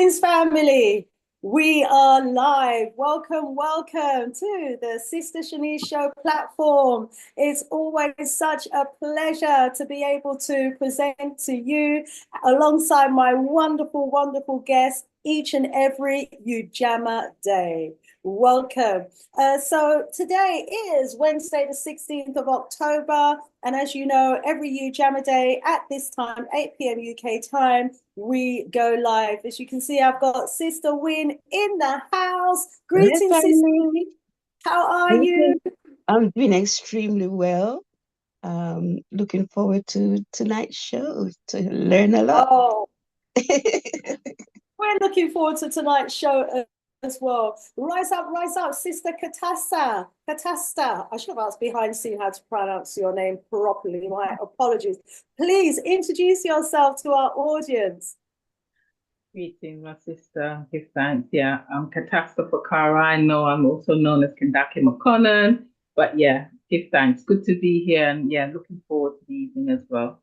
Greetings, family. We are live. Welcome, welcome to the Sista Shanice Show platform. It's always such a pleasure to be able to present to you alongside my wonderful, wonderful guests each and every Ujamma day. Welcome. So today is Wednesday, the 16th of October. And as you know, every Ujamma day at this time, 8 p.m. UK time, we go live. As you can see, I've got Sister Win in the house. Yes, Greetings, Sister Win. How are you? I'm doing extremely well. Looking forward to tonight's show to learn a lot. Oh, we're looking forward to tonight's show as well. Rise up, Sister Katasta. Katasta. I should have asked behind the scene how to pronounce your name properly. My apologies. Please introduce yourself to our audience. Greetings, my sister. Give thanks. Yeah, I'm Katasta Fahkara. I know I'm also known as Kindaki McConnell. But yeah, give thanks. Good to be here. And yeah, looking forward to the evening as well.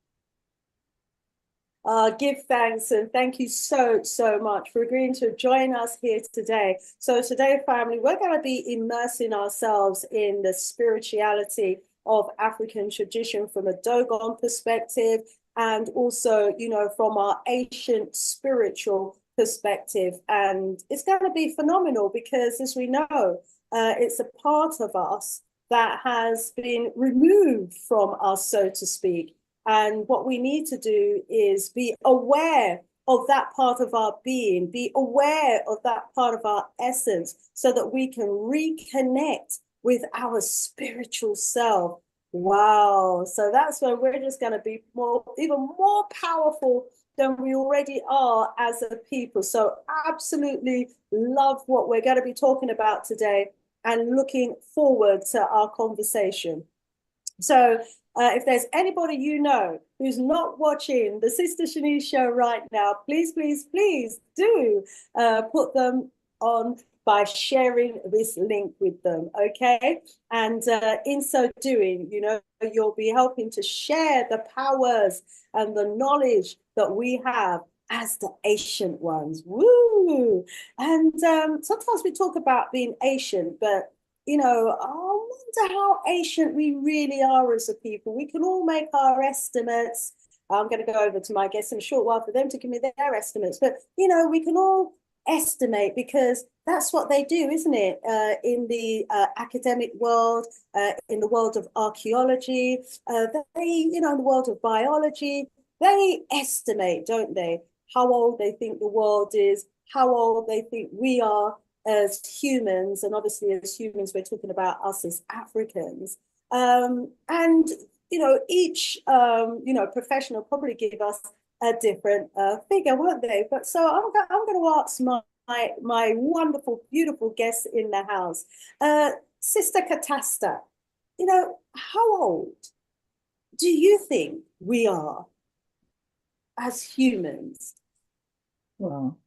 Give thanks and thank you so much for agreeing to join us here today. So today, family, we're going to be immersing ourselves in the spirituality of African tradition from a Dogon perspective, and also, you know, from our ancient spiritual perspective. And it's going to be phenomenal because, as we know, it's a part of us that has been removed from us, so to speak. And what we need to do is be aware of that part of our being, be aware of that part of our essence, so that we can reconnect with our spiritual self. Wow. So that's where we're just going to be even more powerful than we already are as a people. So absolutely love what we're going to be talking about today and looking forward to our conversation. So if there's anybody you know who's not watching the Sista Shanice show right now, please do put them on by sharing this link with them, okay? And in so doing, you know, you'll be helping to share the powers and the knowledge that we have as the ancient ones. Woo! And sometimes we talk about being ancient, but you know, I wonder how ancient we really are as a people. We can all make our estimates. I'm going to go over to my guests in a short while for them to give me their estimates. But, you know, we can all estimate because that's what they do, isn't it? In the academic world, in the world of archaeology, you know, in the world of biology, they estimate, don't they? How old they think the world is, how old they think we are as humans, and obviously as humans, we're talking about us as Africans. And, you know, each, you know, professional probably give us a different figure, won't they? But so I'm going to ask my wonderful, beautiful guests in the house. Sister Katasta, you know, how old do you think we are as humans? Well,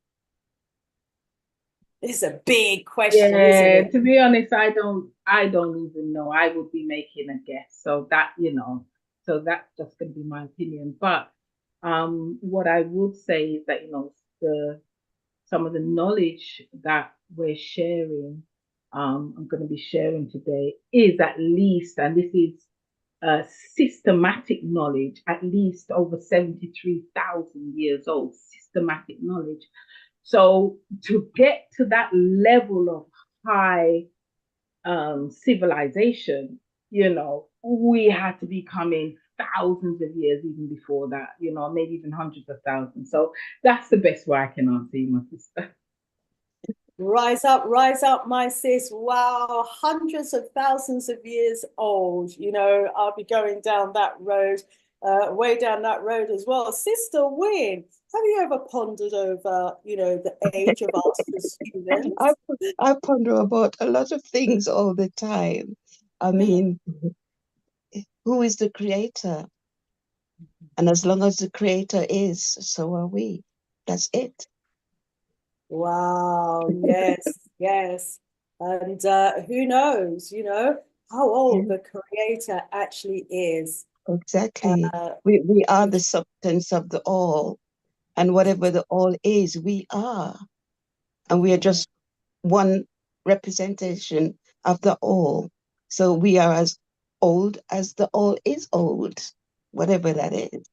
it's a big question, yeah, isn't it? to be honest, I don't even know. I would be making a guess. So that, you know, so that's just gonna be my opinion. But what I would say is that, you know, some of the knowledge that we're sharing, I'm gonna be sharing today is at least, and this is systematic knowledge, at least over 73,000 years old, systematic knowledge. So to get to that level of high civilization, you know, we had to be coming thousands of years even before that, you know, maybe even hundreds of thousands. So that's the best way I can answer you, my sister. Rise up, my sis. Wow, hundreds of thousands of years old. You know, I'll be going down that road, way down that road as well. Sister Win, have you ever pondered over, you know, the age of us as humans? I ponder about a lot of things all the time. I mean, who is the creator? And as long as the creator is, so are we. That's it. Wow, yes. And who knows, you know, how old Yeah, the creator actually is. exactly. Uh, We are the substance of the all. And whatever the all is, we are. And we are just one representation of the all. So we are as old as the all is old, whatever that is.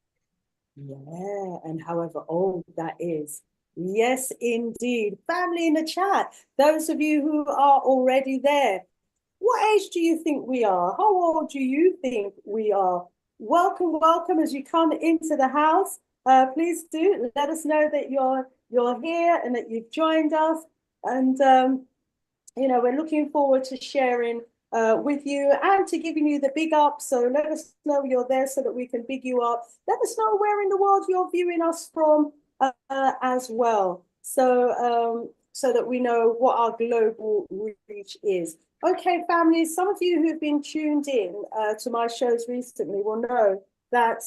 Yeah, and however old that is. Yes, indeed. Family in the chat, those of you who are already there, what age do you think we are? How old do you think we are? Welcome, welcome as you come into the house. Please do let us know that you're here and that you've joined us. And we're looking forward to sharing with you and to giving you the big up. So let us know you're there so that we can big you up. Let us know where in the world you're viewing us from as well. So that we know what our global reach is. Okay, family, some of you who've been tuned in to my shows recently will know that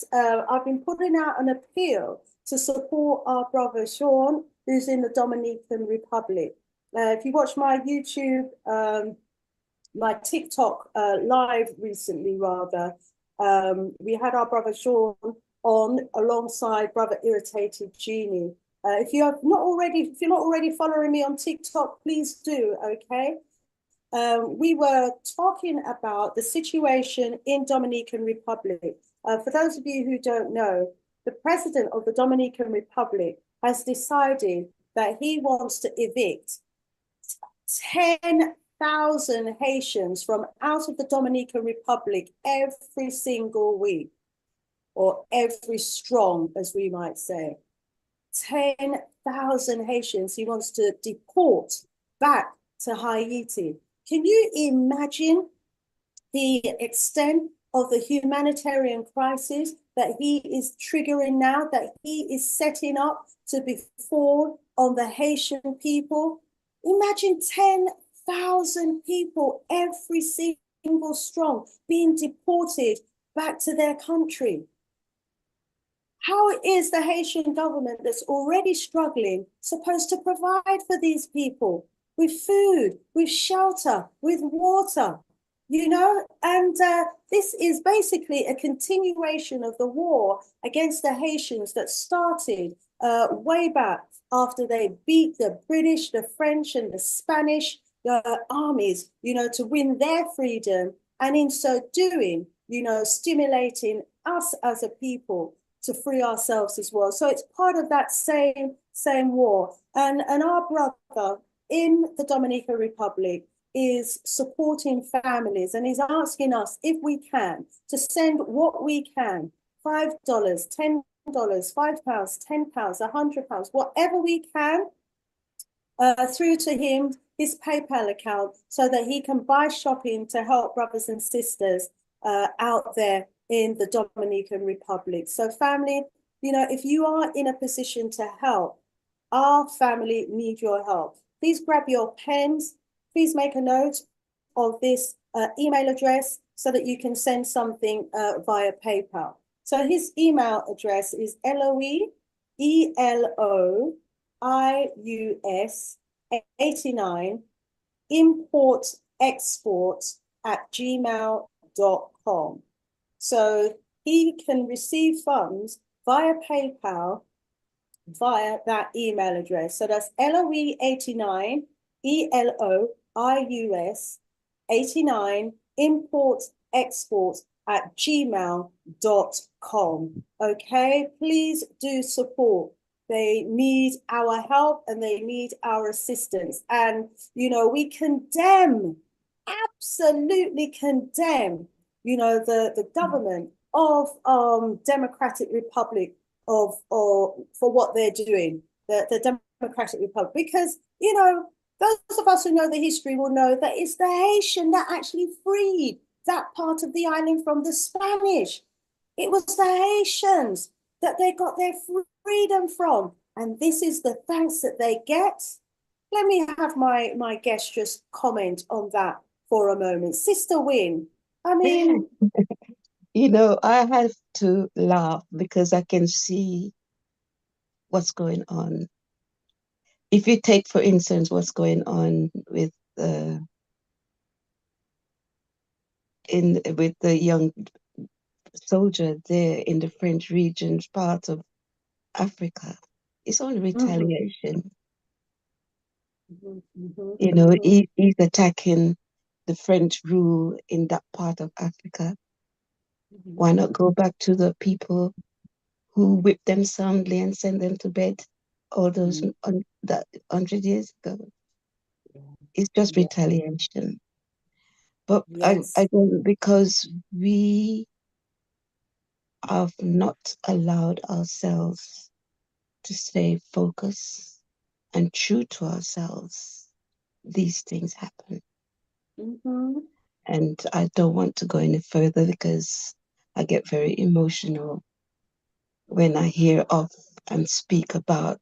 I've been putting out an appeal to support our brother Sean, who's in the Dominican Republic. If you watch my YouTube, my TikTok live recently, rather, we had our brother Sean on alongside brother Irritated Genie. If you're not already following me on TikTok, please do. Okay. We were talking about the situation in Dominican Republic. For those of you who don't know, the president of the Dominican Republic has decided that he wants to evict 10,000 Haitians from out of the Dominican Republic every single week, or every strong, as we might say. 10,000 Haitians he wants to deport back to Haiti. Can you imagine the extent of the humanitarian crisis that he is triggering now, that he is setting up to befall on the Haitian people? Imagine 10,000 people, every single strong, being deported back to their country. How is the Haitian government that's already struggling supposed to provide for these people with food, with shelter, with water? And this is basically a continuation of the war against the Haitians that started way back after they beat the British, the French, and the Spanish armies, to win their freedom. And in so doing, stimulating us as a people to free ourselves as well. So it's part of that same war. And our brother in the Dominican Republic is supporting families, and he's asking us if we can to send what we can, $5, $10, £5, £10, £100, whatever we can, through to him, his PayPal account, so that he can buy shopping to help brothers and sisters out there in the Dominican Republic. So family, if you are in a position to help, our family need your help. Please grab your pens. Please make a note of this email address so that you can send something via PayPal. So his email address is LOELOIUS89 importexport@gmail.com. So he can receive funds via PayPal via that email address. So that's LOE89 ELOIUS89 importexport@gmail.com. Okay, please do support. They need our help and they need our assistance. And, we absolutely condemn, the government of Democratic Republic for what they're doing, the Democratic Republic, because, those of us who know the history will know that it's the Haitian that actually freed that part of the island from the Spanish. It was the Haitians that they got their freedom from. And this is the thanks that they get. Let me have my guest just comment on that for a moment. Sister Wynne, I mean... I have to laugh because I can see what's going on. If you take, for instance, what's going on with the young soldier there in the French regions, part of Africa, It's only retaliation. Mm-hmm. You know, he's attacking the French rule in that part of Africa. Why not go back to the people who whipped them soundly and sent them to bed all those that 100 years ago? It's just retaliation. But I don't, because we have not allowed ourselves to stay focused and true to ourselves, these things happen. And I don't want to go any further because I get very emotional when I hear of and speak about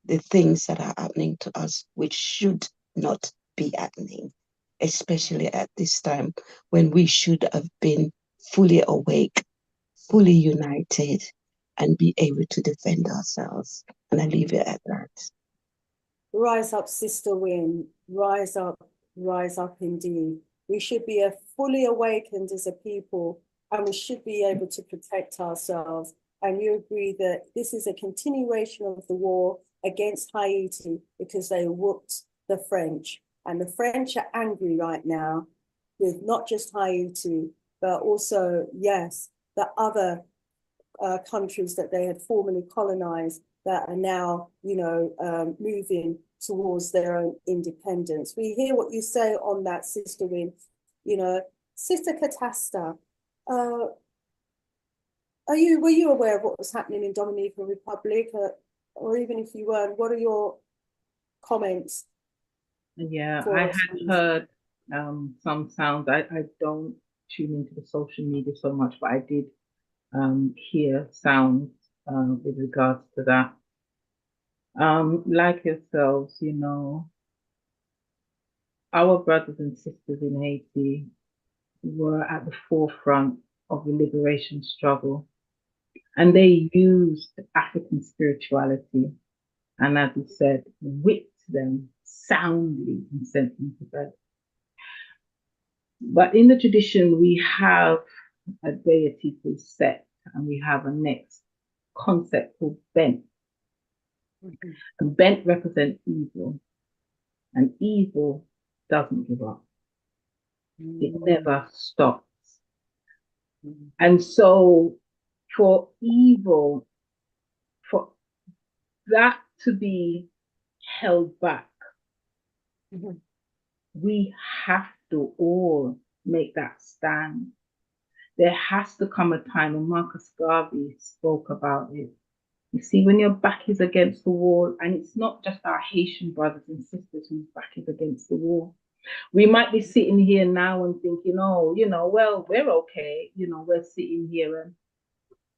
the things that are happening to us, which should not be happening, especially at this time when we should have been fully awake, fully united, and be able to defend ourselves. And I leave it at that. Rise up, Sister Win. Rise up indeed. We should be fully awakened as a people, and we should be able to protect ourselves. And you agree that this is a continuation of the war against Haiti because they whooped the French. And the French are angry right now with not just Haiti, but also, yes, the other countries that they had formerly colonized that are now, moving towards their own independence. We hear what you say on that, Sister Win. Sister Katasta, were you aware of what was happening in Dominican Republic, or even if you weren't, what are your comments? Yeah, I had heard some sounds. I don't tune into the social media so much, but I did hear sounds with regards to that. Like yourselves, our brothers and sisters in Haiti were at the forefront of the liberation struggle, and they used African spirituality, and as you said, whipped them soundly and sent them to bed. But in the tradition, we have a deity called Set, and we have a next concept called Bent. And Bent represents evil, and evil doesn't give up. It never stops. And so for evil, for that to be held back, we have to all make that stand. There has to come a time, and Marcus Garvey spoke about it. You see, when your back is against the wall, and it's not just our Haitian brothers and sisters whose back is against the wall. We might be sitting here now and thinking, well, we're okay, we're sitting here,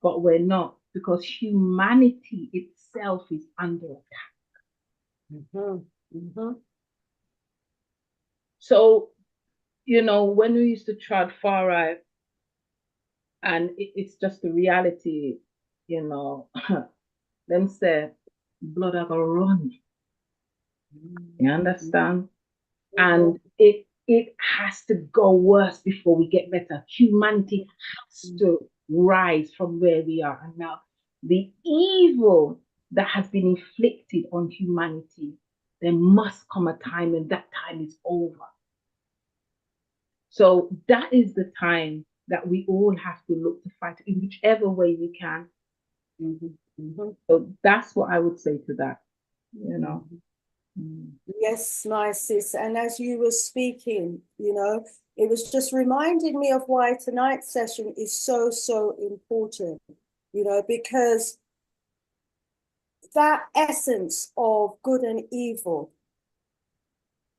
but we're not, because humanity itself is under attack. So, when we used to trod far right, and it's just the reality, them say, blood are gonna run. You understand? And it has to go worse before we get better. Humanity has to rise from where we are. And now the evil that has been inflicted on humanity, there must come a time, and that time is over. So that is the time that we all have to look to fight in whichever way we can. So that's what I would say to that, Yes, my sis. And as you were speaking, it was just reminding me of why tonight's session is so, so important, because that essence of good and evil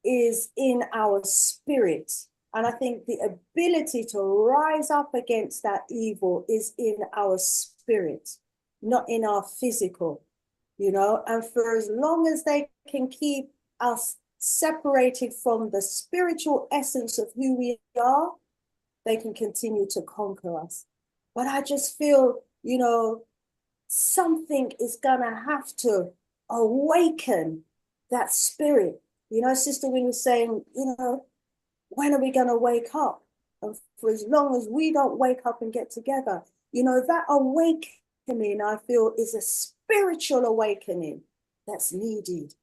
is in our spirit. And I think the ability to rise up against that evil is in our spirit, not in our physical, and for as long as they can keep us separated from the spiritual essence of who we are, they can continue to conquer us. But I just feel, something is gonna have to awaken that spirit. Sister Wing was saying, when are we gonna wake up? And for as long as we don't wake up and get together, that awakening awakening, I feel, is a spiritual awakening that's needed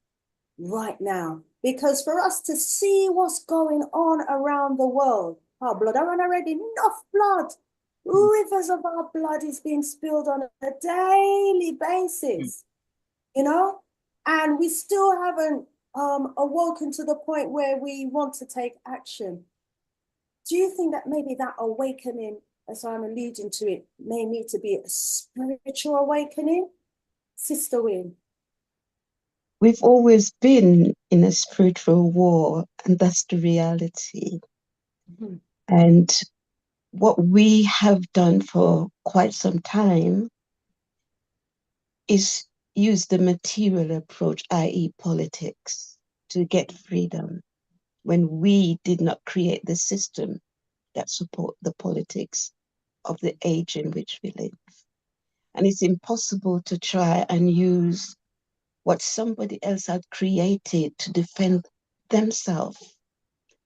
right now. Because for us to see what's going on around the world, our blood, I run already enough blood. Rivers of our blood is being spilled on a daily basis, you know, and we still haven't awoken to the point where we want to take action. Do you think that maybe that awakening, as I'm alluding to it, may need to be a spiritual awakening? Sister Wynne. We've always been in a spiritual war, and that's the reality. Mm-hmm. And what we have done for quite some time is use the material approach, i.e. politics, to get freedom, when we did not create the system that support the politics of the age in which we live. And it's impossible to try and use what somebody else had created to defend themselves,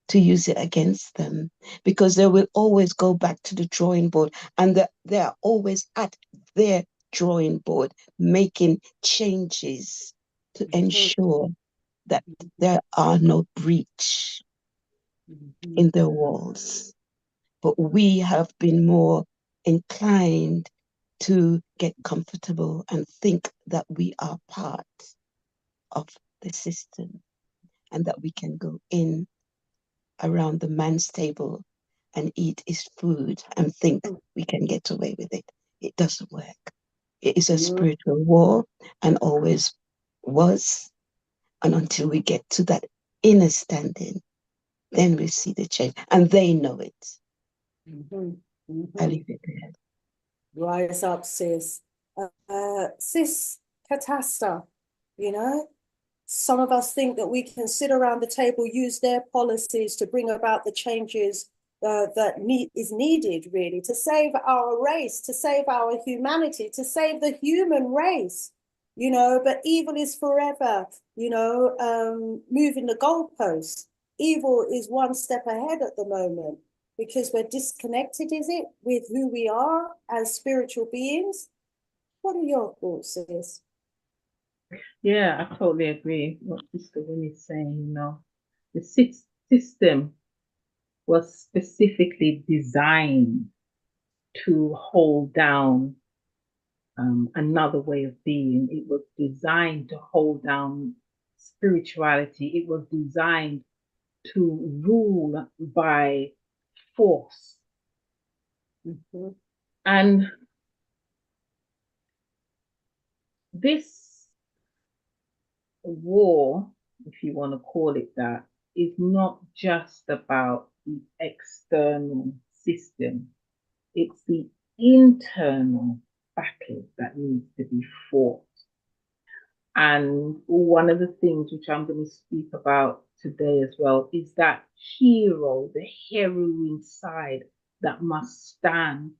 to use it against them, because they will always go back to the drawing board, and they are always at their drawing board making changes to ensure that there are no breach in their walls. But we have been more inclined to get comfortable and think that we are part of the system, and that we can go in around the man's table and eat his food and think we can get away with it. It doesn't work. It is a spiritual war, and always was. And until we get to that inner standing, then we see the change. And they know it. I leave it there. Rise up, sis. Sis Katasta, you know, some of us think that we can sit around the table, use their policies to bring about the changes that is needed, really, to save our race, to save our humanity, to save the human race, you know. But evil is forever, you know, moving the goalposts. Evil is one step ahead at the moment, because we're disconnected, is it, with who we are as spiritual beings? What are your thoughts, sis? Yeah, I totally agree with what Sister Winnie is saying. You know, the system was specifically designed to hold down another way of being. It was designed to hold down spirituality. It was designed to rule by force. And this war, if you want to call it that, is not just about the external system. It's the internal battle that needs to be fought. And one of the things which I'm going to speak about today as well is that hero, the heroine side that must stand.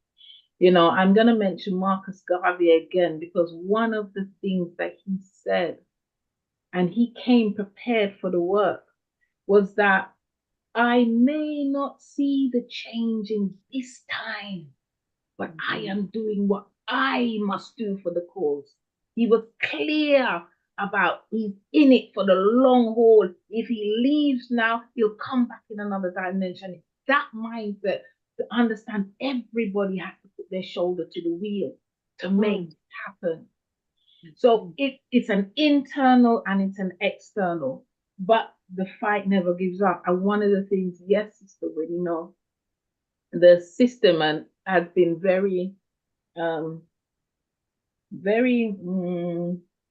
You know, I'm going to mention Marcus Garvey again, because one of the things that he said, and he came prepared for the work, was that I may not see the change in this time, but I am doing what I must do for the cause. He was clear about he's in it for the long haul. If he leaves now, he'll come back in another dimension. That mindset, to understand everybody has to put their shoulder to the wheel to make it happen. So it's an internal and it's an external, but the fight never gives up. And one of the things, yes, Sister Winnie, you know, the system has been very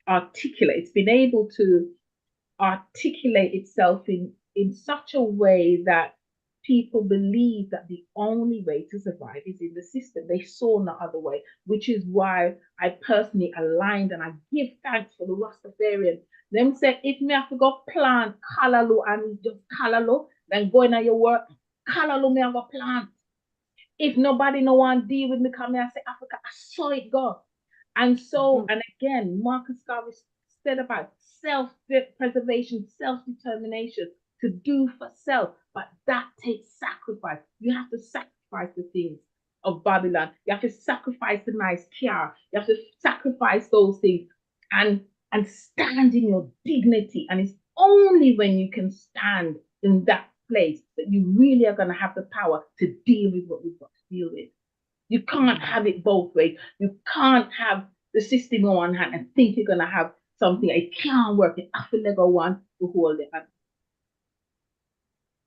articulate. It's been able to articulate itself in such a way that people believe that the only way to survive is in the system. They saw no other way, which is why I personally aligned, and I give thanks for the Rastafarian. Them said, if me have to go plant kalalu and just kalalu, then go in your work, kalalu me have a plant. If nobody no one deal with me, come here and say Africa, I saw it go. And so, and again, Marcus Garvey said about self-preservation, self-determination, to do for self, but that takes sacrifice. You have to sacrifice the things. of Babylon. You have to sacrifice the nice car. You have to sacrifice those things and stand in your dignity. And it's only when you can stand in that place that you really are going to have the power to deal with what you've got to deal with. You can't have it both ways. You can't have the system on one hand and think you're going to have something. It can't work. It has to go one to hold it.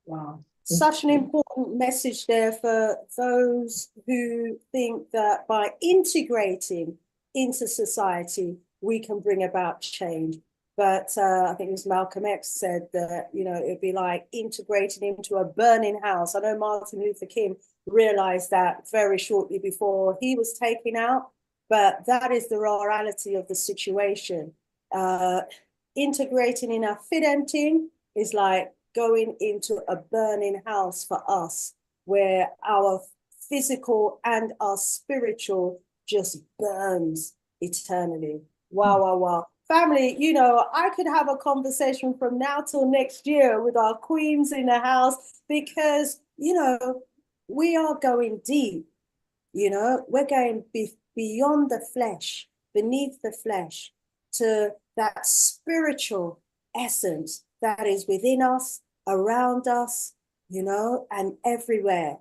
Wow. Such an important message there for those who think that by integrating into society, we can bring about change. But I think it was Malcolm X said that, you know, it'd be like integrating into a burning house. I know Martin Luther King realized that very shortly before he was taken out, but that is the reality of the situation. Integrating in a fidenting is like going into a burning house for us, where our physical and our spiritual just burns eternally. Wow, wow, wow. Family, you know, I could have a conversation from now till next year with our queens in the house, because, you know, we are going deep. You know, we're going beyond the flesh, beneath the flesh, to that spiritual essence that is within us, around us, you know, and everywhere,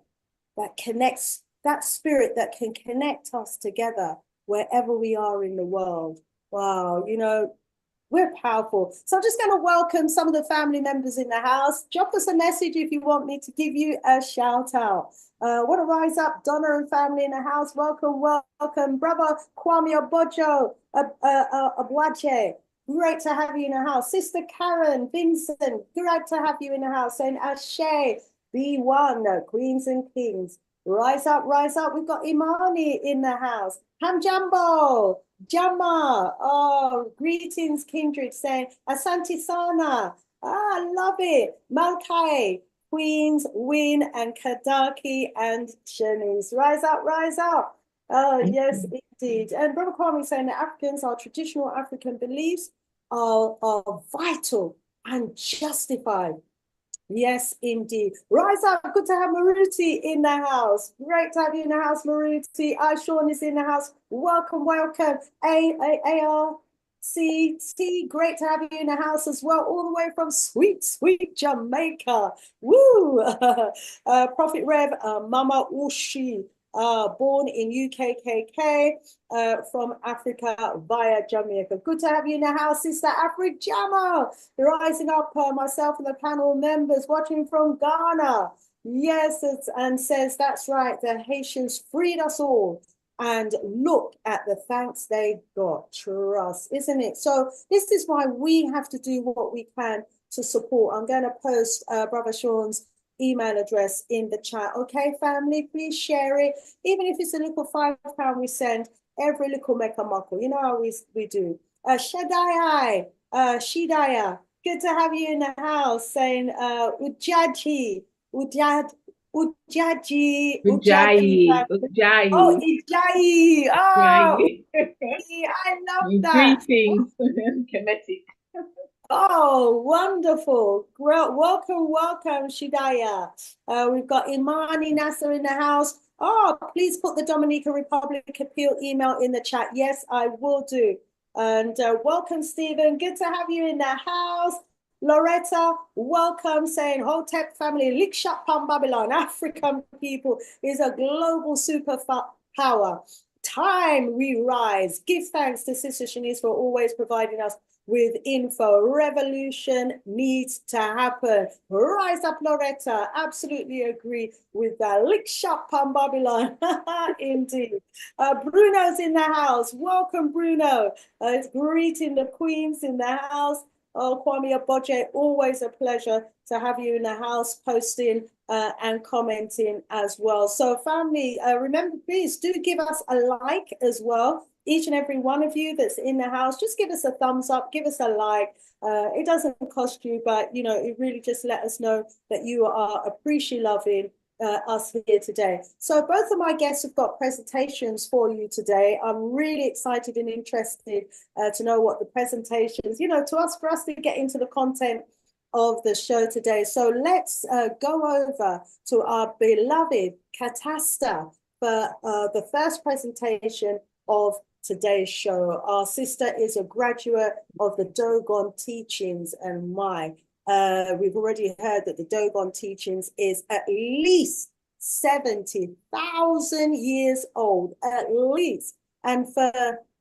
that connects, that spirit that can connect us together wherever we are in the world. Wow, you know, we're powerful. So I'm just going to welcome some of the family members in the house. Drop us a message if you want me to give you a shout out. Want to rise up, Donna and family in the house. Welcome, welcome, brother Kwame Obojo, Abuache. Great to have you in the house. Sister Karen, Vincent, great to have you in the house. Saying Ashe, B1, Queens and Kings. Rise up, rise up. We've got Imani in the house. Ham Jambo, Ujamma. Oh, greetings, kindred. Saying Asante Sana. Ah, I love it. Malkai, Queens, Win, and Kadaki and Shanice. Rise up, rise up. Oh, yes, indeed. And Brother Kwame saying that Africans, our traditional African beliefs are vital and justified. Yes, indeed. Rise up. Good to have Maruti in the house. Great to have you in the house, Maruti. Sean is in the house. Welcome, welcome. ARCT, great to have you in the house as well, all the way from sweet, sweet Jamaica. Woo! Prophet Rev, Mama Ushi, born in UKKK, from Africa via Jamaica. Good to have you in the house, Sister Ujamma, rising up, myself and the panel members watching from Ghana. Yes, and says that's right, the Haitians freed us all. And look at the thanks they got. Trust, isn't it? So this is why we have to do what we can to support. I'm going to post Brother Sean's email address in the chat. Okay, family, please share it. Even if it's a little £5 we send, every little make a muckle. You know how we do. Shadai, Shidaya, good to have you in the house. Saying Ujaji, Ujaji. Oh, Ijayi. Oh, I love that. Greetings, Kemetic. Oh, wonderful. Welcome, welcome, Shidaya. We've got Imani Nasser in the house. Oh, please put the Dominican Republic appeal email in the chat. Yes, I will do. And welcome, Stephen. Good to have you in the house. Loretta, welcome, saying Hotep family, Lickshot Palm Babylon, African people is a global superpower. Time we rise. Give thanks to Sister Shanice for always providing us with info. Revolution needs to happen. Rise up, Loretta. Absolutely agree with that. Lickshot Palm Babylon. Indeed. Bruno's in the house. Welcome, Bruno. Greeting the queens in the house. Oh, Kwame Oboje, always a pleasure to have you in the house, posting and commenting as well. So family, remember, please do give us a like as well. Each and every one of you that's in the house, just give us a thumbs up, give us a like. It doesn't cost you, but, you know, it really just let us know that you are appreciating loving us here today. So both of my guests have got presentations for you today. I'm really excited and interested to know what the presentations, you know, for us to get into the content of the show today. So let's go over to our beloved Katasta for the first presentation of today's show. Our sister is a graduate of the Dogon teachings, and we've already heard that the Dogon teachings is at least 70,000 years old, at least. And for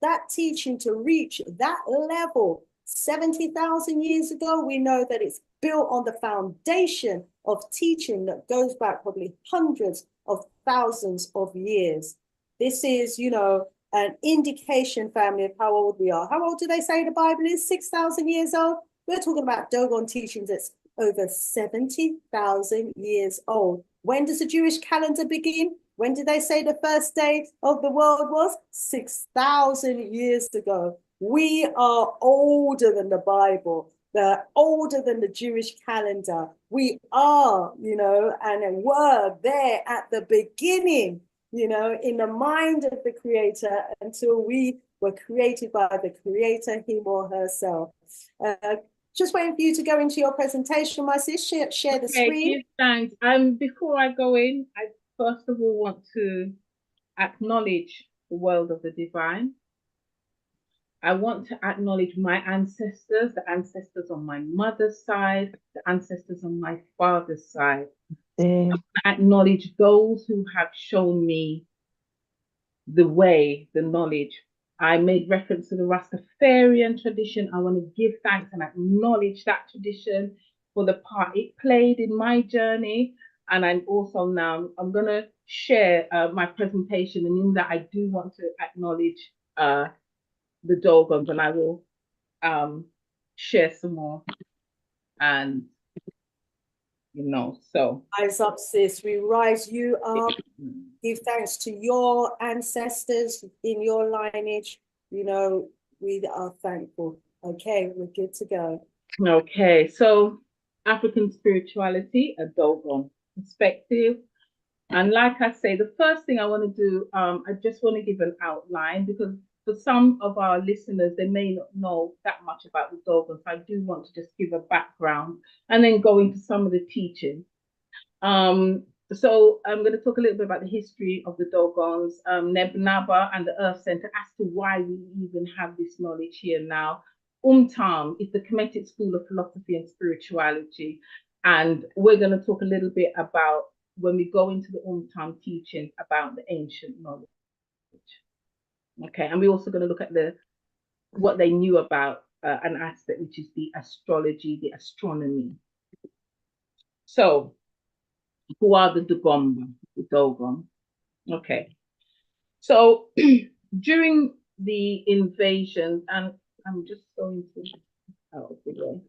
that teaching to reach that level 70,000 years ago, we know that it's built on the foundation of teaching that goes back probably hundreds of thousands of years. This is, you know, an indication, family, of how old we are. How old do they say the Bible is? 6,000 years old? We're talking about Dogon teachings that's over 70,000 years old. When does the Jewish calendar begin? When did they say the first day of the world was? 6,000 years ago. We are older than the Bible. They're older than the Jewish calendar. We are, you know, and were there at the beginning, you know, in the mind of the Creator until we were created by the Creator, him or herself. Just waiting for you to go into your presentation, my sis. Share the screen. Thanks. Before I go in, I first of all want to acknowledge the world of the divine. I want to acknowledge my ancestors, the ancestors on my mother's side, the ancestors on my father's side. I acknowledge those who have shown me the way, the knowledge. I made reference to the Rastafarian tradition. I want to give thanks and acknowledge that tradition for the part it played in my journey. And I'm also now, I'm going to share my presentation. And in that, I do want to acknowledge the Dogon, and I will share some more. And, you know, so. Rise up, sis. We rise you up. Give thanks to your ancestors in your lineage. You know, we are thankful. Okay, we're good to go. Okay, so African spirituality, a Dogon perspective. And like I say, the first thing I want to do, I just want to give an outline, because for some of our listeners, they may not know that much about the Dogons. I do want to just give a background and then go into some of the teaching. So I'm going to talk a little bit about the history of the Dogons, Nebnaba and the Earth Center, as to why we even have this knowledge here now. Umtam is the Kemetic School of Philosophy and Spirituality. And we're going to talk a little bit about, when we go into the Umtam teaching, about the ancient knowledge. Okay, and we're also going to look at what they knew about an aspect, which is the astrology, the astronomy. So, who are the Dogon? Okay, so during the invasion, and I'm just going to out of the way.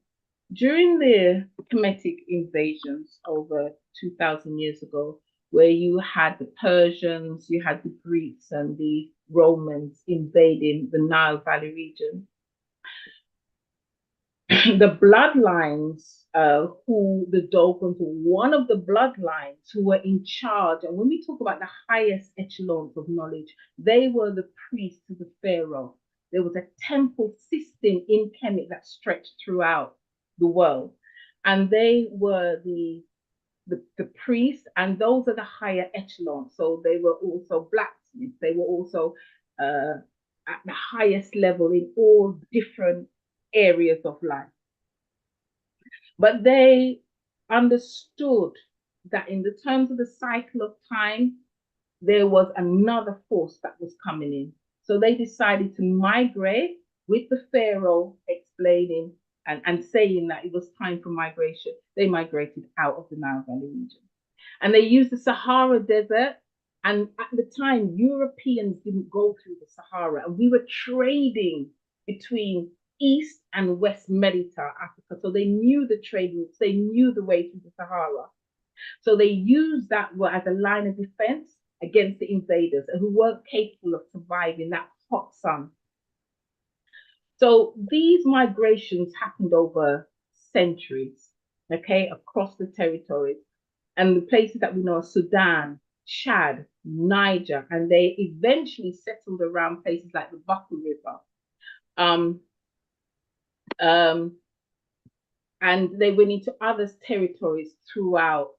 During the Kemetic invasions over 2,000 years ago, where you had the Persians, you had the Greeks and the Romans invading the Nile Valley region, the bloodlines who the Dogons were one of the bloodlines who were in charge. And when we talk about the highest echelons of knowledge, they were the priests to the pharaoh. There was a temple system in Kemet that stretched throughout the world. And they were the priests, and those are the higher echelons. So they were also blacksmiths. They were also at the highest level in all different areas of life. But they understood that in the terms of the cycle of time, there was another force that was coming in. So they decided to migrate, with the pharaoh explaining and saying that it was time for migration. They migrated out of the Nile Valley region. And they used the Sahara Desert. And at the time, Europeans didn't go through the Sahara. And we were trading between East and West Mediterranean Africa. So they knew the trade routes. They knew the way through the Sahara. So they used that as a line of defense against the invaders who weren't capable of surviving that hot sun. So these migrations happened over centuries, okay, across the territories. And the places that we know are Sudan, Chad, Niger, and they eventually settled around places like the Baku River. And they went into other territories throughout.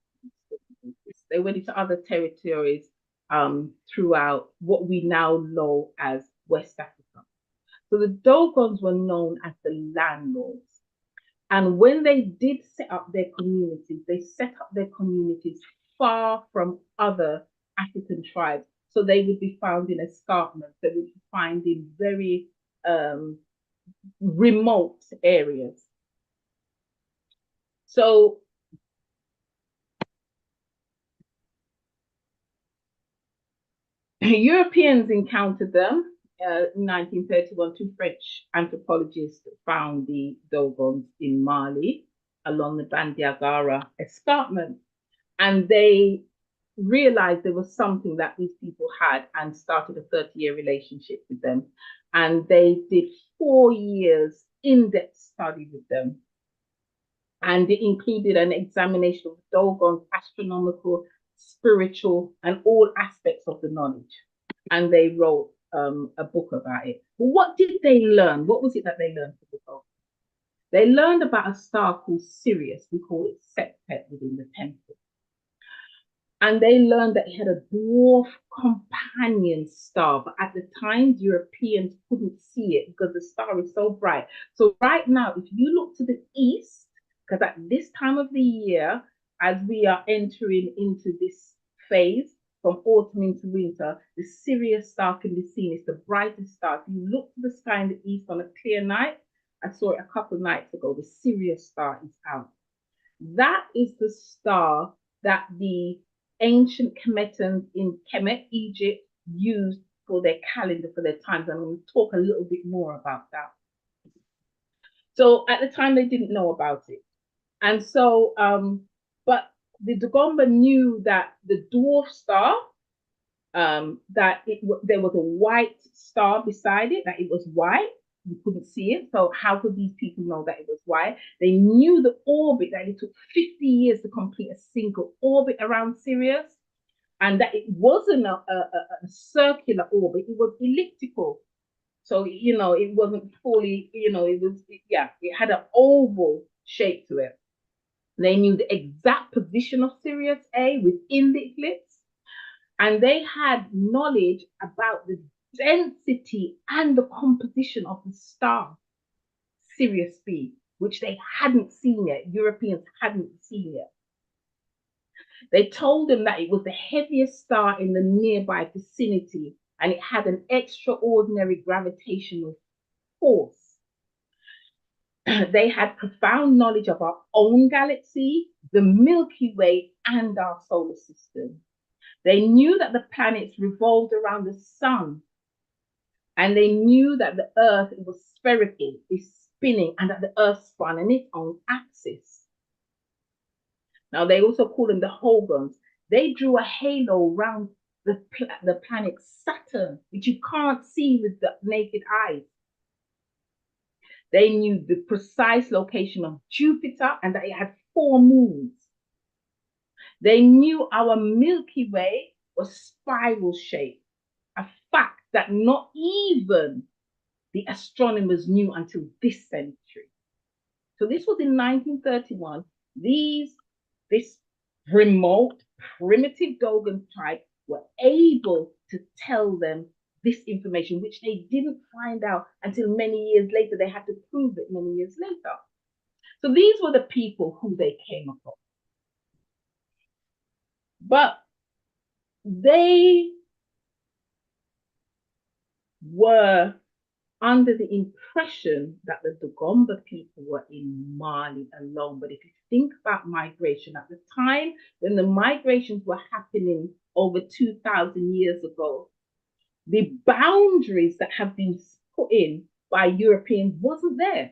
They went into other territories throughout what we now know as West Africa. So the Dogons were known as the landlords. And when they did set up their communities, they set up their communities far from other African tribes. So they would be found in escarpments, they would be found in very remote areas. So Europeans encountered them. In 1931, two French anthropologists found the Dogons in Mali along the Bandiagara escarpment, and they realized there was something that these people had and started a 30-year relationship with them. And they did 4 years in-depth study with them. And it included an examination of Dogon's astronomical, spiritual, and all aspects of the knowledge. And they wrote a book about it. But what did they learn? What was it that they learned from the book? They learned about a star called Sirius. We call it Septet within the temple. And they learned that it had a dwarf companion star, but at the time, Europeans couldn't see it because the star is so bright. So right now, if you look to the east, because at this time of the year, as we are entering into this phase from autumn into winter, the Sirius star can be seen. It's the brightest star. If you look to the sky in the east on a clear night, I saw it a couple of nights ago, the Sirius star is out. That is the star that the ancient Kemetans in Kemet, Egypt, used for their calendar, for their times. I'm going to talk a little bit more about that. So at the time, they didn't know about it. And so, but the Dogomba knew that the dwarf star, that there was a white star beside it, that it was white. You couldn't see it. So how could these people know that it was white? They knew the orbit, that it took 50 years to complete a single orbit around Sirius, and that it wasn't a circular orbit, it was elliptical. So, you know, it wasn't fully, you know, it had an oval shape to it. They knew the exact position of Sirius A within the eclipse, and they had knowledge about the density and the composition of the star, Sirius B, which they hadn't seen yet. Europeans hadn't seen yet. They told them that it was the heaviest star in the nearby vicinity, and it had an extraordinary gravitational force. They had profound knowledge of our own galaxy, the Milky Way, and our solar system. They knew that the planets revolved around the sun, and they knew that the Earth was spherical, is spinning, and that the Earth spun on its own axis. Now, they also call them the Hogons. They drew a halo around the planet Saturn, which you can't see with the naked eyes. They knew the precise location of Jupiter and that it had 4 moons. They knew our Milky Way was spiral shaped, a fact that not even the astronomers knew until this century. So this was in 1931. This remote, primitive Dogon tribe were able to tell them this information, which they didn't find out until many years later. They had to prove it many years later. So these were the people who they came across. But they were under the impression that the Dogomba people were in Mali alone. But if you think about migration, at the time when the migrations were happening over 2,000 years ago, the boundaries that have been put in by Europeans wasn't there.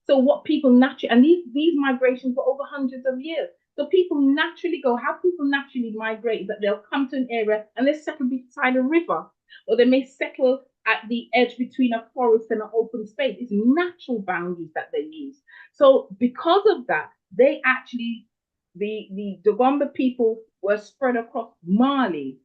So what people naturally, and these migrations were over hundreds of years. So people naturally go, how people naturally migrate is that they'll come to an area and they settle beside a river, or they may settle at the edge between a forest and an open space. It's natural boundaries that they use. So because of that, they actually, the Dogomba people were spread across Mali,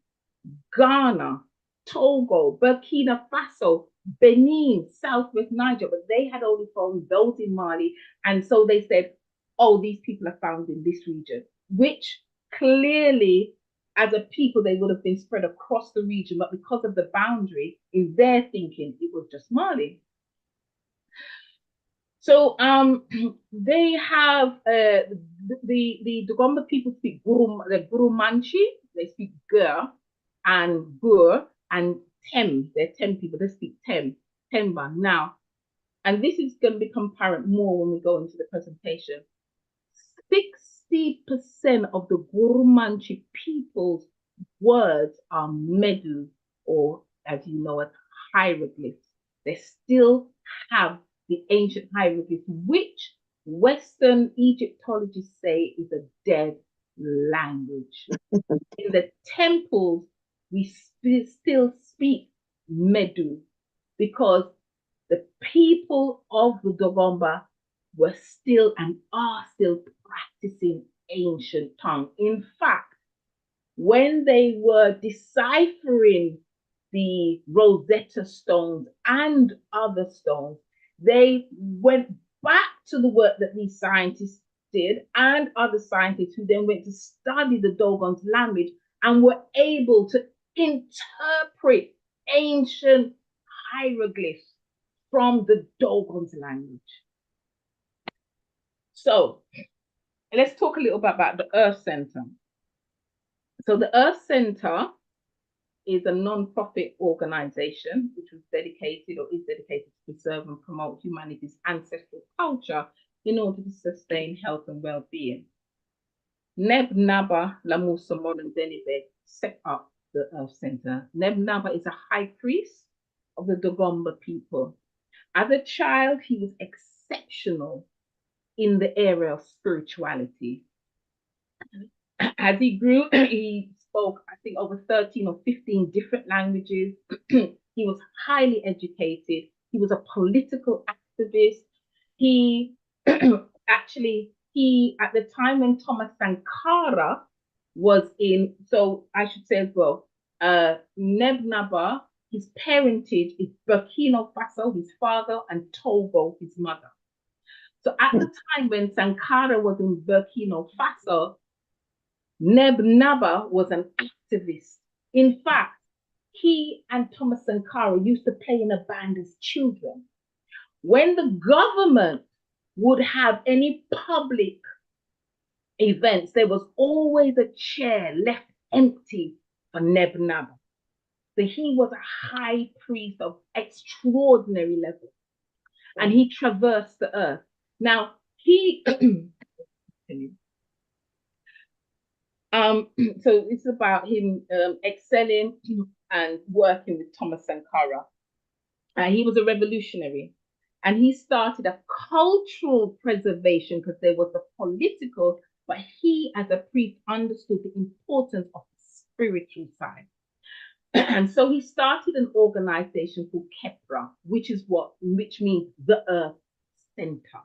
Ghana, Togo, Burkina Faso, Benin, Southwest Niger, but they had only found those in Mali. And so they said, oh, these people are found in this region, which clearly as a people, they would have been spread across the region, but because of the boundary, in their thinking, it was just Mali. So they have the Dogomba people speak the Gurumanchi, they speak Gur and Gur and Tem. They're Tem people, they speak Temba now. And this is going to become apparent more when we go into the presentation. 60% of the Gurumanchi people's words are Medu, or as you know, as hieroglyphs. They still have the ancient hieroglyphs, which Western Egyptologists say is a dead language. In the temples, we still speak Medu because the people of the Dogomba were still and are still practicing ancient tongue. In fact, when they were deciphering the Rosetta stones and other stones, they went back to the work that these scientists did and other scientists who then went to study the Dogon's language and were able to interpret ancient hieroglyphs from the Dogon's language. So let's talk a little bit about the Earth Center. So the Earth Center is a non-profit organization which was dedicated or is dedicated to preserve and promote humanity's ancestral culture in order to sustain health and well-being. Neb Naba Lamusa Modern Denibe set up the Earth Center. Neb Naba is a high priest of the Dogomba people. As a child, he was exceptional in the area of spirituality. As he grew, he spoke, I think, over 13 or 15 different languages. He was highly educated. He was a political activist. He actually, at the time when Thomas Sankara was in, so I should say as well, Neb Naba, his parentage is Burkina Faso, his father, and Togo, his mother. So at the time when Sankara was in Burkina Faso, Neb Naba was an activist. In fact, he and Thomas Sankara used to play in a band as children. When the government would have any public events, there was always a chair left empty for Neb Naba. So he was a high priest of extraordinary level, and he traversed the earth. Now, he so it's about him excelling and working with Thomas Sankara. He was a revolutionary, and he started a cultural preservation because there was the political, but he as a priest understood the importance of the spiritual side. And so he started an organization called Kepra, which means the Earth Center.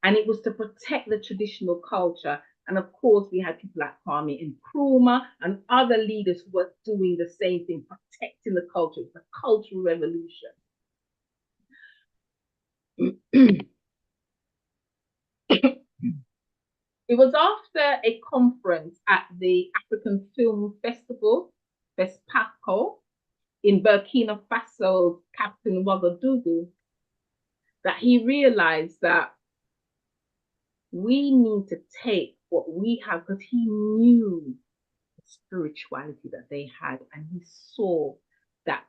And it was to protect the traditional culture. And of course, we had people like Kwame Nkrumah and other leaders who were doing the same thing, protecting the culture, the cultural revolution. It was after a conference at the African Film Festival, FESPACO, in Burkina Faso's capital Ouagadougou, that he realized that we need to take what we have, because he knew the spirituality that they had, and he saw that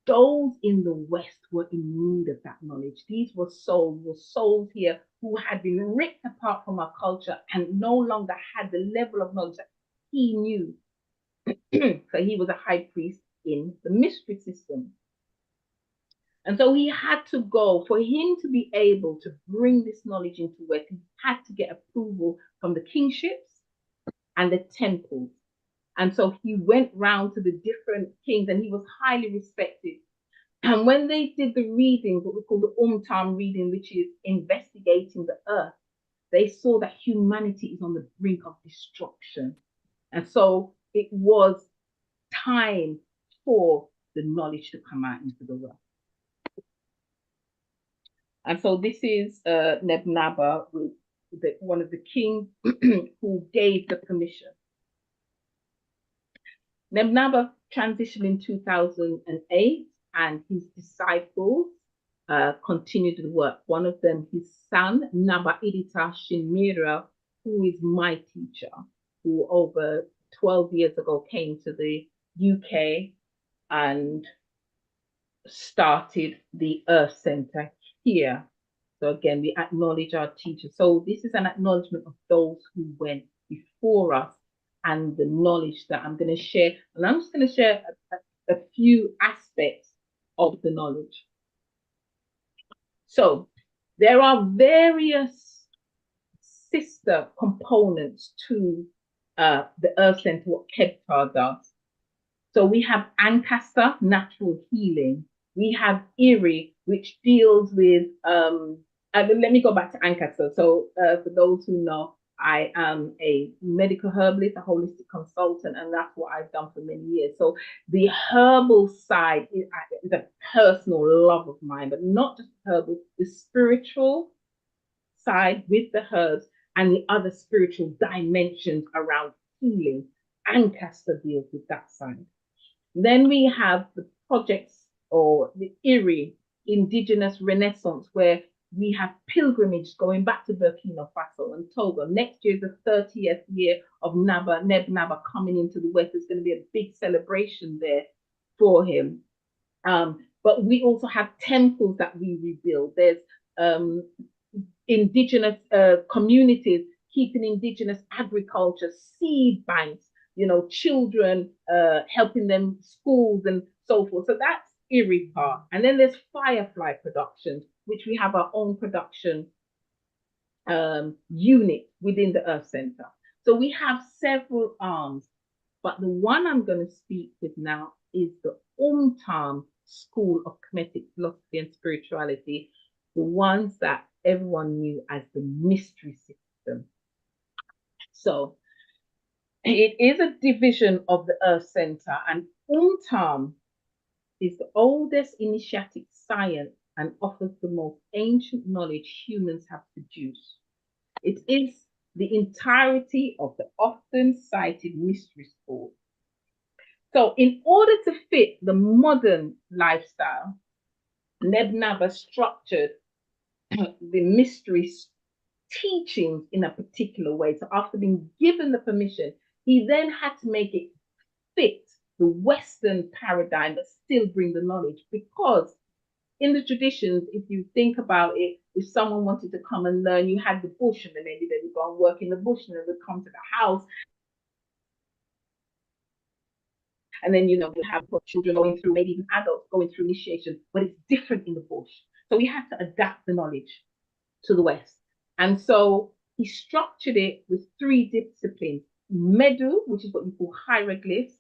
those in the West were in need of that knowledge. These were souls here who had been ripped apart from our culture and no longer had the level of knowledge that he knew. So he was a high priest in the mystery system. And so he had to go, for him to be able to bring this knowledge into West, he had to get approval from the kingships and the temples. And so he went round to the different kings, and he was highly respected. And when they did the readings, what we call the Umtam reading, which is investigating the earth, they saw that humanity is on the brink of destruction. And so it was time for the knowledge to come out into the world. And so this is Neb Naba, with one of the kings who gave the permission. Mbandaka transitioned in 2008, and his disciples continued the work. One of them, his son, Sista Shanice, who is my teacher, who over 12 years ago came to the UK and started the Earth Center here. So again, we acknowledge our teachers. So this is an acknowledgement of those who went before us and the knowledge that I'm going to share. And I'm just going to share a few aspects of the knowledge. So there are various sister components to the Earth Center, what Katasta does. So we have Katasta, natural healing. We have Iri, which deals with, let me go back to Katasta. So for those who know, I am a medical herbalist, a holistic consultant, and that's what I've done for many years. So the herbal side is a personal love of mine, but not just herbal, the spiritual side with the herbs and the other spiritual dimensions around healing. Katasta deals with that side. Then we have the projects or the Iri, Indigenous Renaissance, where we have pilgrimage going back to Burkina Faso and Togo. Next year is the 30th year of Mbandaka coming into the West. There's going to be a big celebration there for him. But we also have temples that we rebuild. There's indigenous communities keeping indigenous agriculture, seed banks, you know, children, helping them, schools and so forth. So that's Iri part. And then there's Firefly Productions, which we have our own production unit within the Earth Center. So we have several arms, but the one I'm going to speak with now is the School of Kemetic Philosophy and Spirituality, the ones that everyone knew as the mystery system. So it is a division of the Earth Center, and is the oldest initiatic science and offers the most ancient knowledge humans have produced. It is the entirety of the often cited mystery school. So in order to fit the modern lifestyle, Mbandaka structured the mystery teachings in a particular way. So after being given the permission, he then had to make it fit the Western paradigm, but still bring the knowledge. Because in the traditions, if you think about it, if someone wanted to come and learn, you had the bush, and then maybe they would go and work in the bush, and they would come to the house. And then, you know, we have children going through, maybe even adults going through initiation, but it's different in the bush. So we have to adapt the knowledge to the West. And so he structured it with 3 disciplines: Medu, which is what you call hieroglyphs,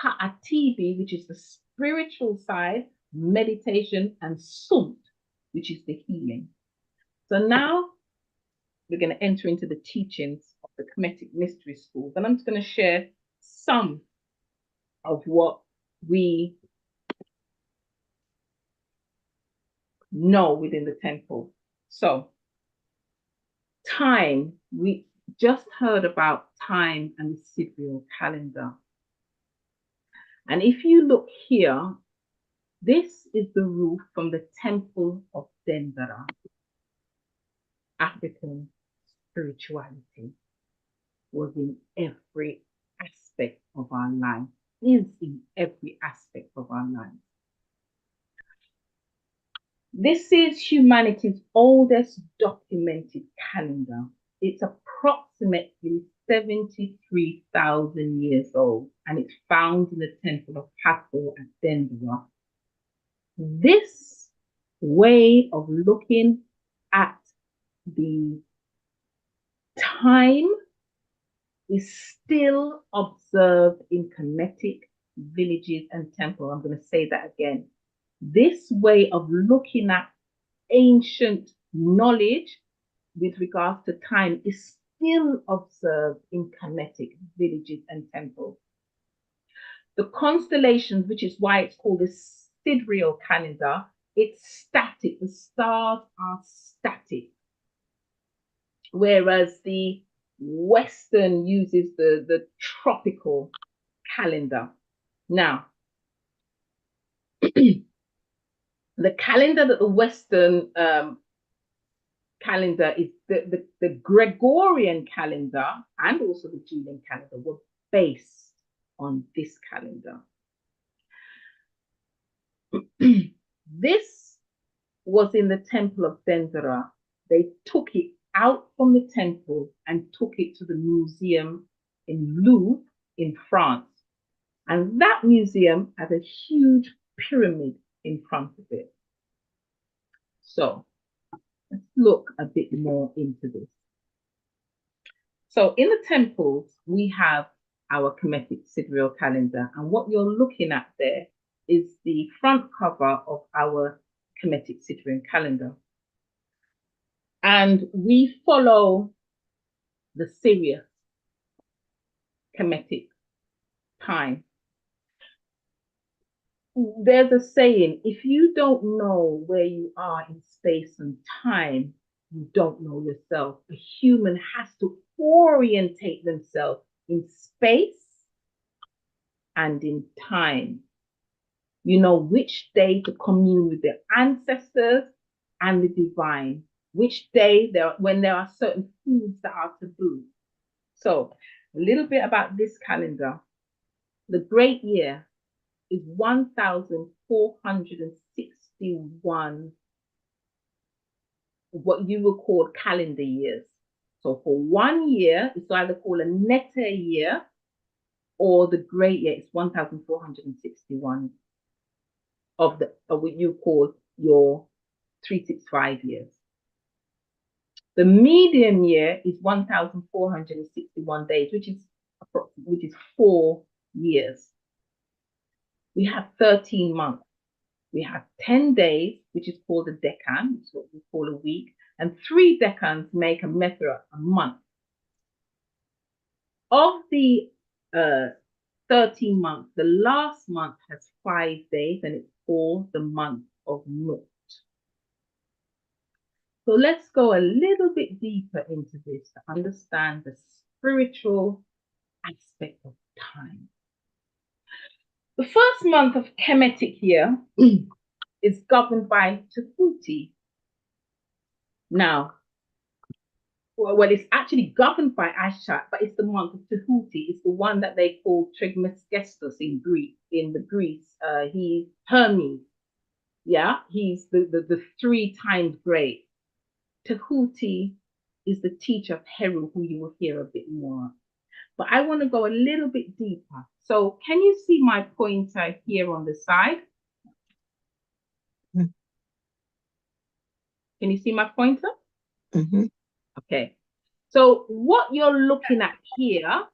Ka'atibi, which is the spiritual side, meditation, and Sunt, which is the healing. So now we're going to enter into the teachings of the Kemetic Mystery Schools. And I'm just going to share some of what we know within the temple. So time, we just heard about time and the sidereal calendar. And if you look here, this is the roof from the temple of Dendera. African spirituality was in every aspect of our life, is in every aspect of our life. This is humanity's oldest documented calendar. It's approximately 73,000 years old, and it's found in the temple of Hathor at Dendera. This way of looking at the time is still observed in Kemetic villages and temples. I'm going to say that again. This way of looking at ancient knowledge with regards to time is still observed in Kemetic villages and temples. The constellations, which is why it's called the sidereal calendar, it's static. The stars are static. Whereas the Western uses the tropical calendar. Now, the calendar that the Western calendar is the Gregorian calendar and also the Julian calendar were based on this calendar. This was in the temple of Dendera. They took it out from the temple and took it to the museum in Louvre in France. And that museum has a huge pyramid in front of it. So let's look a bit more into this. So in the temples, we have our Kemetic sidereal calendar. And what you're looking at there is the front cover of our Kemetic sidereal calendar. And we follow the Sirius Kemetic time. There's a saying, if you don't know where you are in space and time, you don't know yourself. A human has to orientate themselves in space and in time. You know which day to commune with their ancestors and the divine, which day when there are certain foods that are taboo. So a little bit about this calendar. The great year is 1,461 what you would call calendar years. So for 1 year, it's either called a Nete year or the great year. It's 1,461 of what you call your 365 years. The median year is 1,461 days, which is 4 years. We have 13 months. We have 10 days, which is called a decan, which is what we call a week, and 3 decans make a methra, a month. Of the 13 months, the last month has 5 days, and it's called the month of Nut. So let's go a little bit deeper into this to understand the spiritual aspect of time. The first month of Kemetic year is governed by Tahuti. Now, well, it's actually governed by Ashat, but it's the month of Tahuti. It's the one that they call Trismegistus in Greek. He's Hermes. Yeah, he's the 3 times great. Tahuti is the teacher of Heru, who you will hear a bit more. But I want to go a little bit deeper. So can you see my pointer here on the side? Mm. Can you see my pointer? Mm-hmm. Okay. So what you're looking at here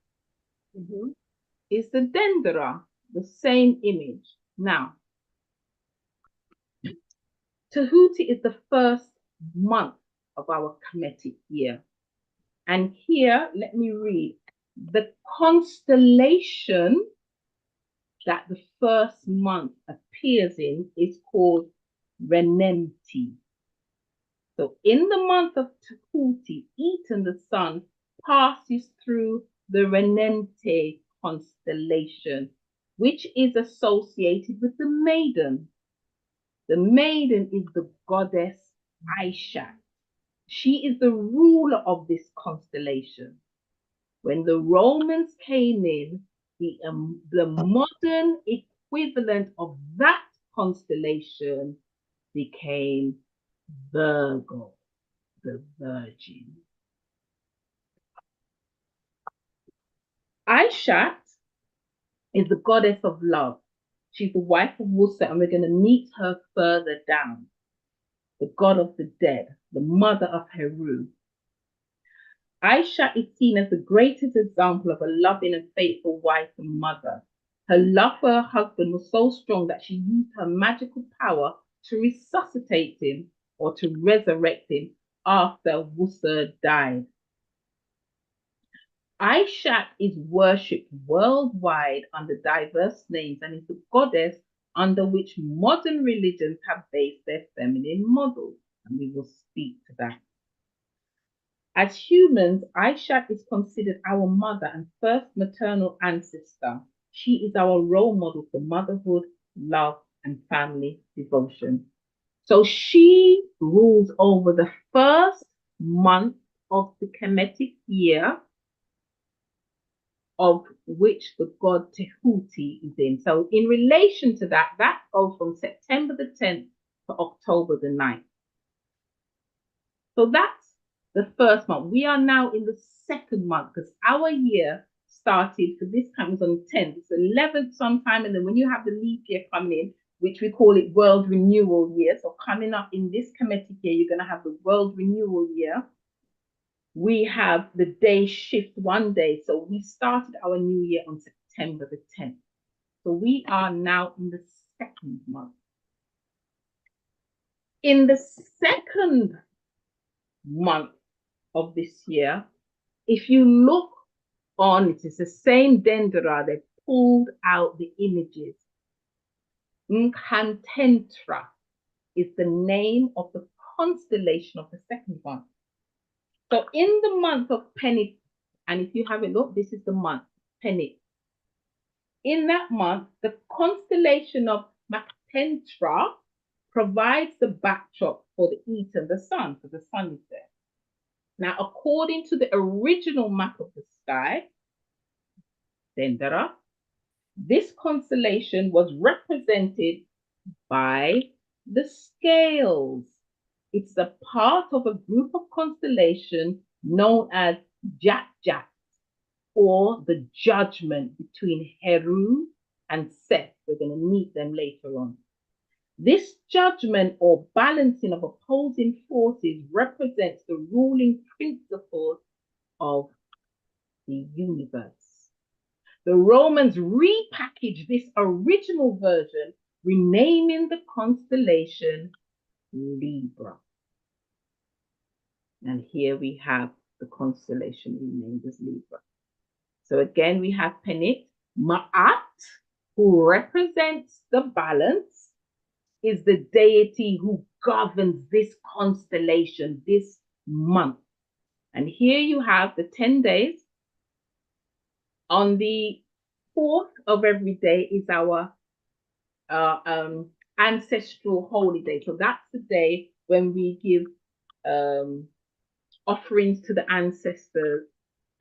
is the Dendera, the same image. Now, Tahuti is the first month of our Kemetic year. And here, let me read. The constellation that the first month appears in is called Renemti. So in the month of Tahuti, Eton, the sun, passes through the Renemte constellation, which is associated with the maiden. The maiden is the goddess Aisha. She is the ruler of this constellation. When the Romans came in, the modern equivalent of that constellation became Virgo, the Virgin. Aishat is the goddess of love. She's the wife of Wusa, and we're going to meet her further down. The god of the dead, the mother of Heru. Aisha is seen as the greatest example of a loving and faithful wife and mother. Her love for her husband was so strong that she used her magical power to resuscitate him or to resurrect him after Wusa died. Aisha is worshipped worldwide under diverse names and is the goddess under which modern religions have based their feminine models, and we will speak to that. As humans, Aisha is considered our mother and first maternal ancestor. She is our role model for motherhood, love, and family devotion. So she rules over the first month of the Kemetic year, of which the god Tehuti is in. So in relation to that, that goes from September the 10th to October the 9th. So that's the first month. We are now in the second month because our year started for this time was on the 10th. It's 11th sometime, and then when you have the leap year coming in, which we call it World Renewal Year. So coming up in this Kemetic year, you're going to have the World Renewal Year. We have the day shift one day. So we started our new year on September the 10th. So we are now in the second month. In the second month of this year, if you look on, it is the same dendera, they pulled out the images. Nkantentra is the name of the constellation of the second month. So in the month of Penit, and if you have a look, this is the month, Penit. In that month, the constellation of Maktentra provides the backdrop for the Eton, the sun, because the sun is there. Now, according to the original map of the sky, Dendera, this constellation was represented by the scales. It's a part of a group of constellations known as Jat, or the judgment between Heru and Seth. We're going to meet them later on. This judgment or balancing of opposing forces represents the ruling principles of the universe. The Romans repackaged this original version, renaming the constellation Libra. And here we have the constellation renamed as Libra. So again, we have Penit. Ma'at, who represents the balance, is the deity who governs this constellation, this month. And here you have the 10 days. On the 4th of every day is our ancestral holy day. So that's the day when we give offerings to the ancestors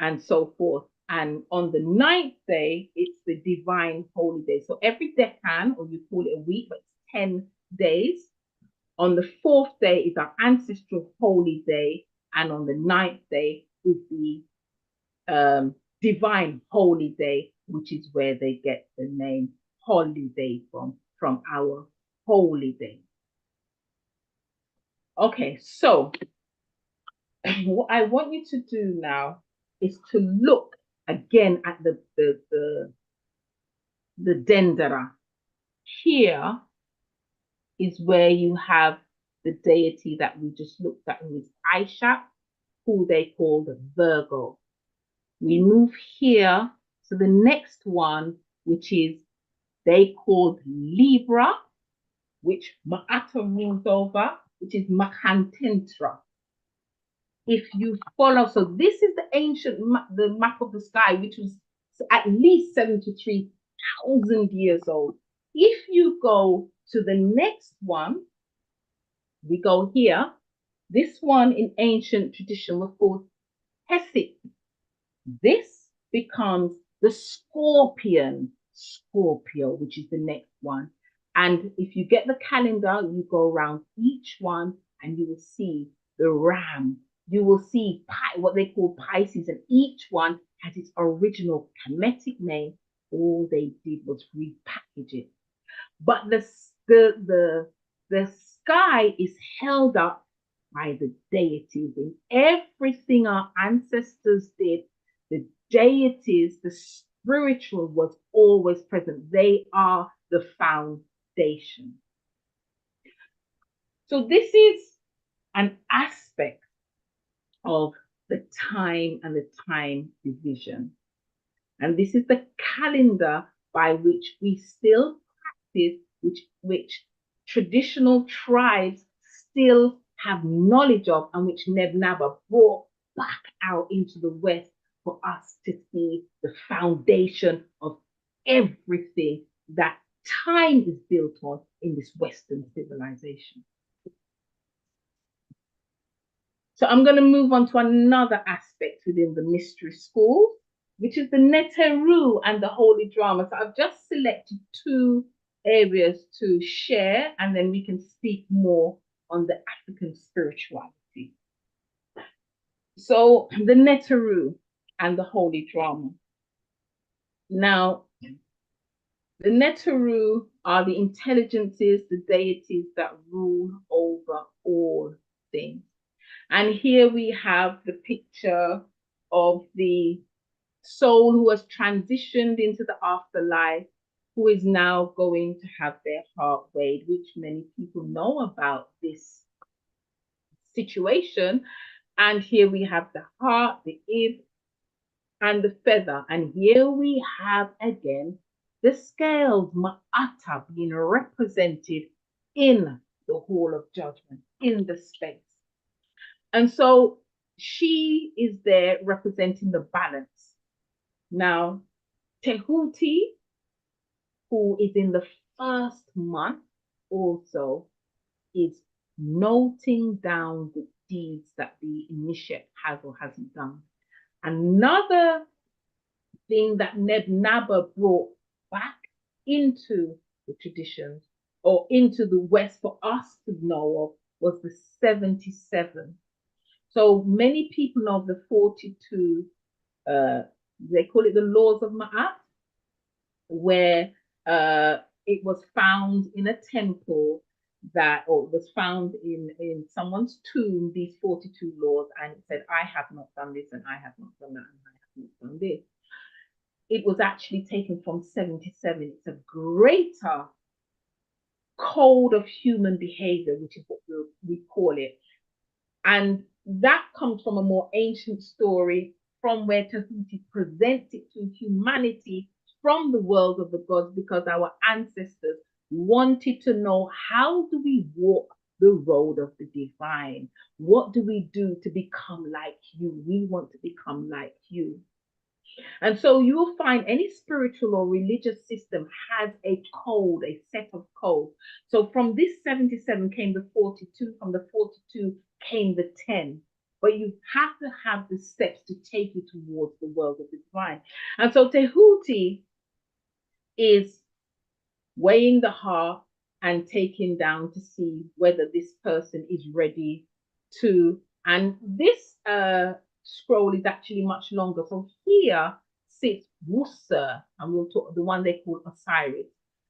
and so forth. And on the 9th day, it's the divine holy day. So every decan, or you call it a week, but it's 10 days. On the 4th day is our ancestral holy day. And on the 9th day is the divine holy day, which is where they get the name holiday from our holy day. Okay, so what I want you to do now is to look again at the dendera. Here is where you have the deity that we just looked at, who is Aisha, who they called Virgo. We move here to the next one, which is they called Libra, which Ma'ata rules over, which is Makantentra. If you follow, so this is the ancient the map of the sky, which was at least 73,000 years old. If you go to the next one, we go here. This one in ancient tradition was called Hesit. This becomes the Scorpio, which is the next one. And if you get the calendar, you go around each one and you will see the ram. You will see what they call Pisces, and each one has its original Kemetic name. All they did was repackage it. But the sky is held up by the deities. In everything our ancestors did, the deities, the spiritual was always present. They are the foundation. So this is an aspect of the time and the time division. And this is the calendar by which we still practice, which traditional tribes still have knowledge of, and which Nebnaba brought back out into the West for us to see the foundation of everything that time is built on in this Western civilization. So I'm going to move on to another aspect within the mystery school, which is the Neteru and the holy drama. So I've just selected two areas to share, and then we can speak more on the African spirituality. So the Neteru and the holy drama. Now, the Neteru are the intelligences, the deities that rule over all things. And here we have the picture of the soul who has transitioned into the afterlife, who is now going to have their heart weighed, which many people know about this situation. And here we have the heart, the id, and the feather. And here we have again the scales, ma'ata, being represented in the hall of judgment, in the space. And so she is there representing the balance. Now, Tehuti, who is in the first month, also is noting down the deeds that the initiate has or hasn't done. Another thing that Neb Naba brought back into the traditions or into the West for us to know of was the 77. So many people know the 42, they call it the laws of Ma'at, where it was found in a temple that, or was found in someone's tomb, these 42 laws, and it said, I have not done this, and I have not done that, and I have not done this. It was actually taken from 77. It's a greater code of human behavior, which is what we call it. And that comes from a more ancient story from where Tahuti presents it to humanity from the world of the gods, because our ancestors wanted to know, how do we walk the road of the divine? What do we do to become like you? We want to become like you. And so you will find any spiritual or religious system has a code, a set of codes. So from this 77 came the 42, from the 42 came the 10. But you have to have the steps to take you towards the world of the divine. And so Tehuti is weighing the heart and taking down to see whether this person is ready to. And this scroll is actually much longer. So here sits Wusa, and we'll talk the one they call Osiris.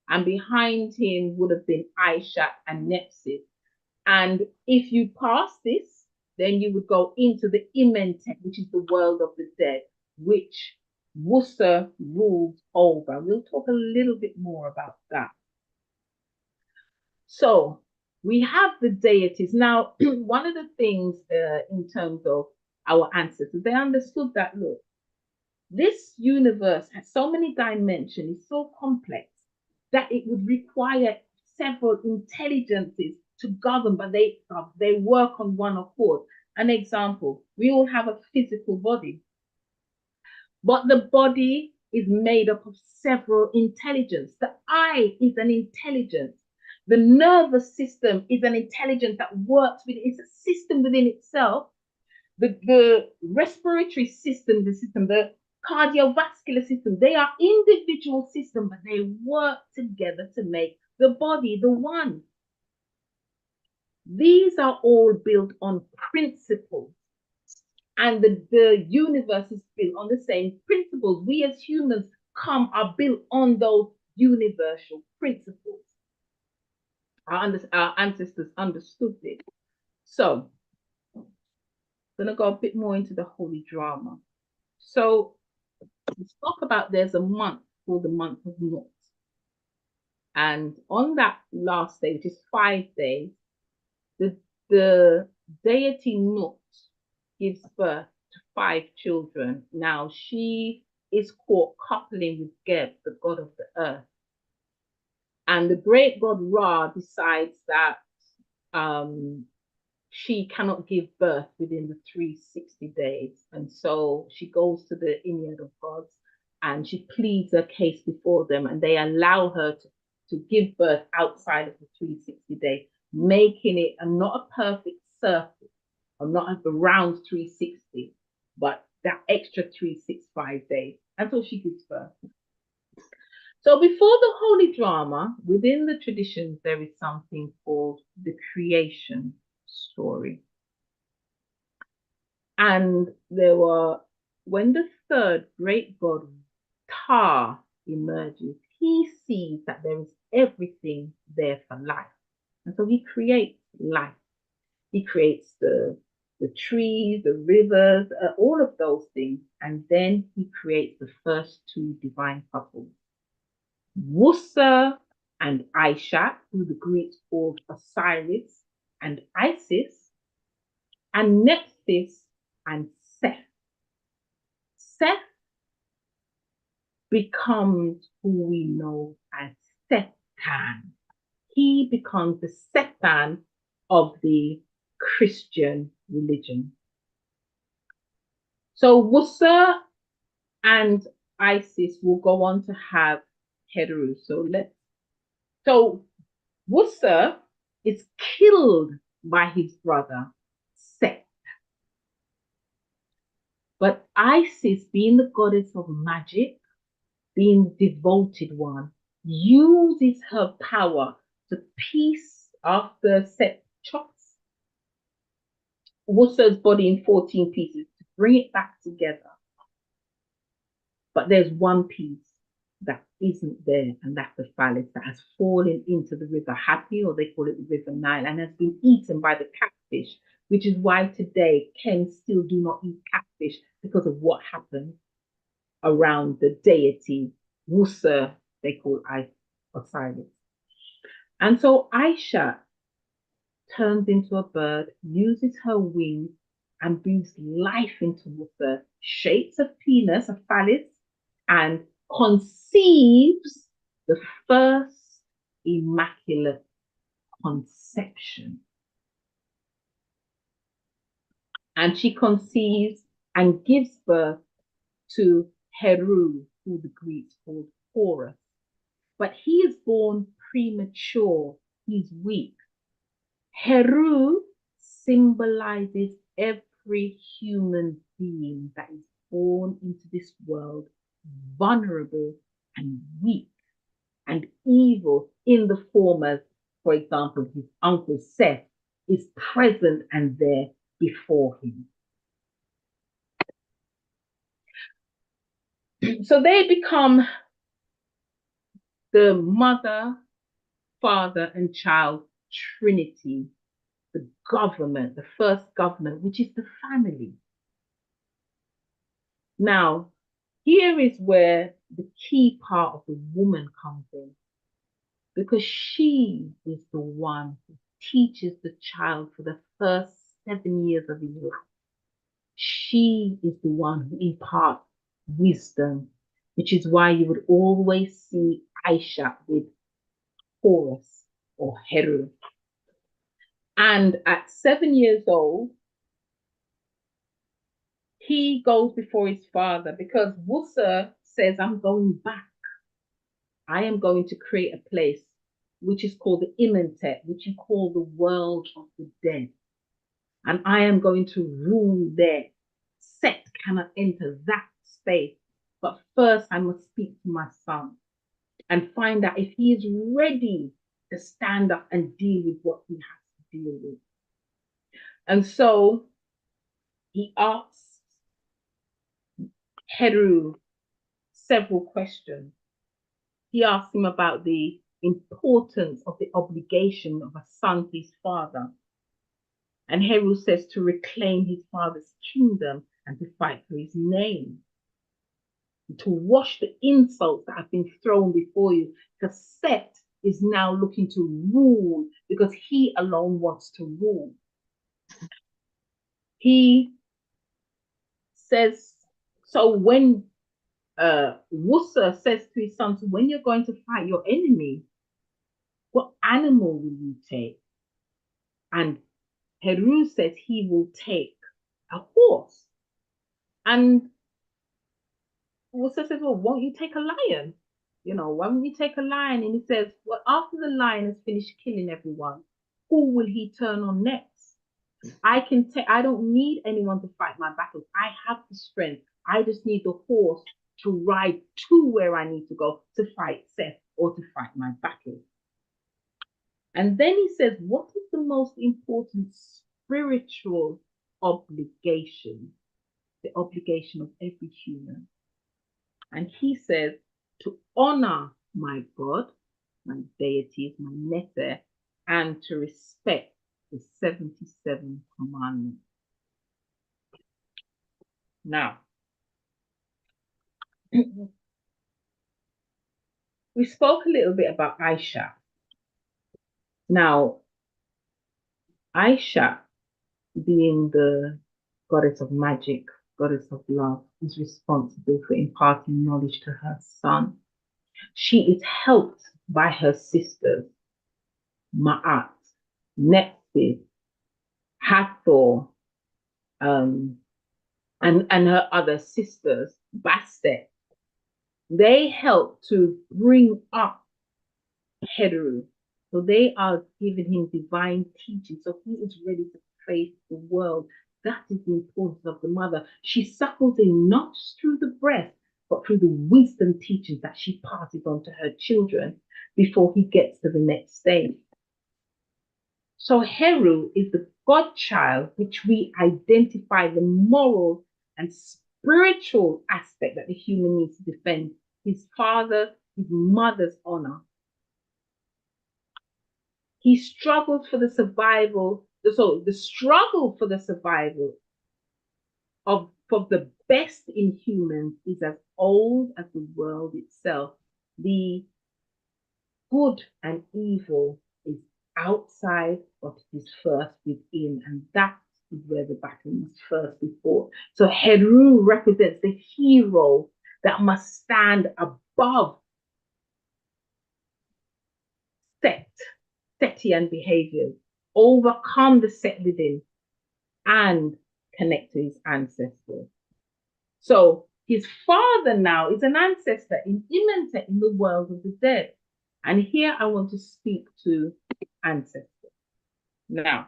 And behind him would have been Aishat and Nepsis. And if you pass this, then you would go into the Imentet, which is the world of the dead, which Wusa rules over. We'll talk a little bit more about that. So we have the deities. Now, one of the things in terms of our ancestors, they understood that, look, this universe has so many dimensions, it's so complex that it would require several intelligences to govern, but they work on one accord. An example, we all have a physical body, but the body is made up of several intelligences. The eye is an intelligence. The nervous system is an intelligence that works with, it's a system within itself. The respiratory system, the cardiovascular system, they are individual systems, but they work together to make the body the one. These are all built on principles, and the universe is built on the same principles. We as humans are built on those universal principles. Our ancestors understood this. So I'm going to go a bit more into the holy drama. So let's talk about, there's a month called the month of Nut. And on that last day, which is 5 days, the deity Nut gives birth to 5 children. Now she is caught coupling with Geb, the god of the earth. And the great god Ra decides that she cannot give birth within the 360 days. And so she goes to the Ennead of gods and she pleads her case before them, and they allow her to give birth outside of the 360 days, making it not a perfect circle, or not a round 360, but that extra 365 days until she gives birth. So before the holy drama, within the traditions, there is something called the creation story. And when the third great god, Ta, emerges, he sees that there is everything there for life. And so he creates life. He creates the trees, the rivers, all of those things. And then he creates the first two divine couples, Wusa and Aisha, who the Greeks called Osiris and Isis, and Nephthys and Seth. Seth becomes who we know as Satan. He becomes the Satan of the Christian religion. So Wusa and Isis will go on to have Heru. So Wusa is killed by his brother Seth. But Isis, being the goddess of magic, being the devoted one, uses her power to piece after Seth chops Wusa's body in 14 pieces to bring it back together. But there's one piece that isn't there, and that's the phallus that has fallen into the river Happy, or they call it the River Nile, and has been eaten by the catfish, which is why today Kens still do not eat catfish, because of what happened around the deity Wusa, they call Osiris. And so Aisha turns into a bird, uses her wings, and breathes life into Wusa, shapes a penis, a phallus, and conceives the first immaculate conception. And she conceives and gives birth to Heru, who the Greeks called Horus. But he is born premature, he's weak. Heru symbolizes every human being that is born into this world vulnerable and weak and evil, in the form of, for example, his uncle Seth is present and there before him. So they become the mother, father, and child trinity, the government, the first government, which is the family. Now, here is where the key part of the woman comes in, because she is the one who teaches the child for the first 7 years of his life. She is the one who imparts wisdom, which is why you would always see Aisha with Horus or Heru. And at 7 years old, he goes before his father, because Wusa says, I'm going back. I am going to create a place which is called the Imentet, which you call the world of the dead. And I am going to rule there. Set cannot enter that space. But first I must speak to my son and find out if he is ready to stand up and deal with what he has to deal with. And so he asks Heru several questions. He asks him about the importance of the obligation of a son to his father. And Heru says to reclaim his father's kingdom and to fight for his name, to wash the insults that have been thrown before you, because Set is now looking to rule, because he alone wants to rule. He says, so when Wusa says to his sons, when you're going to fight your enemy, what animal will you take? And Heru says he will take a horse. And also says, well, won't you take a lion? You know, why won't you take a lion? And he says, well, after the lion has finished killing everyone, who will he turn on next? I don't need anyone to fight my battles. I have the strength. I just need the horse to ride to where I need to go to fight Seth or to fight my battle. And then he says, what is the most important spiritual obligation? The obligation of every human. And he says, to honor my God, my deities, my Nether, and to respect the 77 commandments. Now, we spoke a little bit about Aisha. Now, Aisha, being the goddess of magic, goddess of love, is responsible for imparting knowledge to her son. She is helped by her sisters, Ma'at, Nephthys, Hathor, and her other sisters, Bastet. They help to bring up Heru. So they are giving him divine teaching. So he is ready to face the world. That is the importance of the mother. She suckles him not just through the breast, but through the wisdom teachings that she passes on to her children before he gets to the next stage. So Heru is the godchild, which we identify the moral and spiritual aspect that the human needs to defend his father, his mother's honor. He struggled for the survival, the struggle for the survival for the best in humans is as old as the world itself. The good and evil is outside, but it is first within, and that is where the battle must first be fought. So Heru represents the hero that must stand above Setian behaviors, overcome the set within, and connect to his ancestors. So his father now is an ancestor in Imanta in the world of the dead. And here I want to speak to ancestors. Now,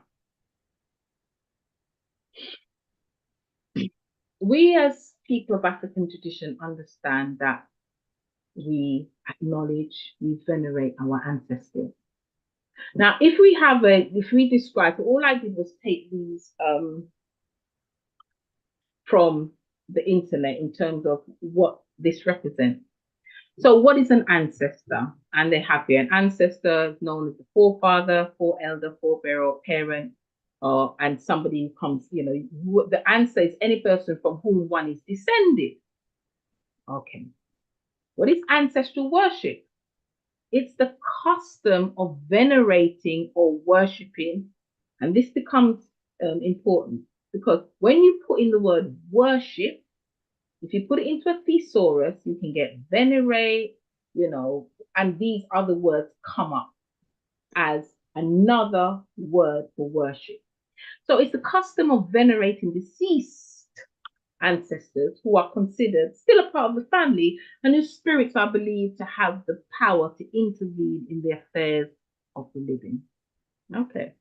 we as people of African tradition understand that we acknowledge, we venerate our ancestors. Now, if we describe, all I did was take these from the internet in terms of what this represents. So what is an ancestor? And they have here an ancestor known as the forefather, foreelder, forebearer, parent, and somebody who comes, the answer is any person from whom one is descended. Okay. What is ancestral worship? It's the custom of venerating or worshipping, and this becomes important because when you put in the word worship, if you put it into a thesaurus, you can get venerate, and these other words come up as another word for worship. So it's the custom of venerating deceased ancestors who are considered still a part of the family and whose spirits are believed to have the power to intervene in the affairs of the living. Okay.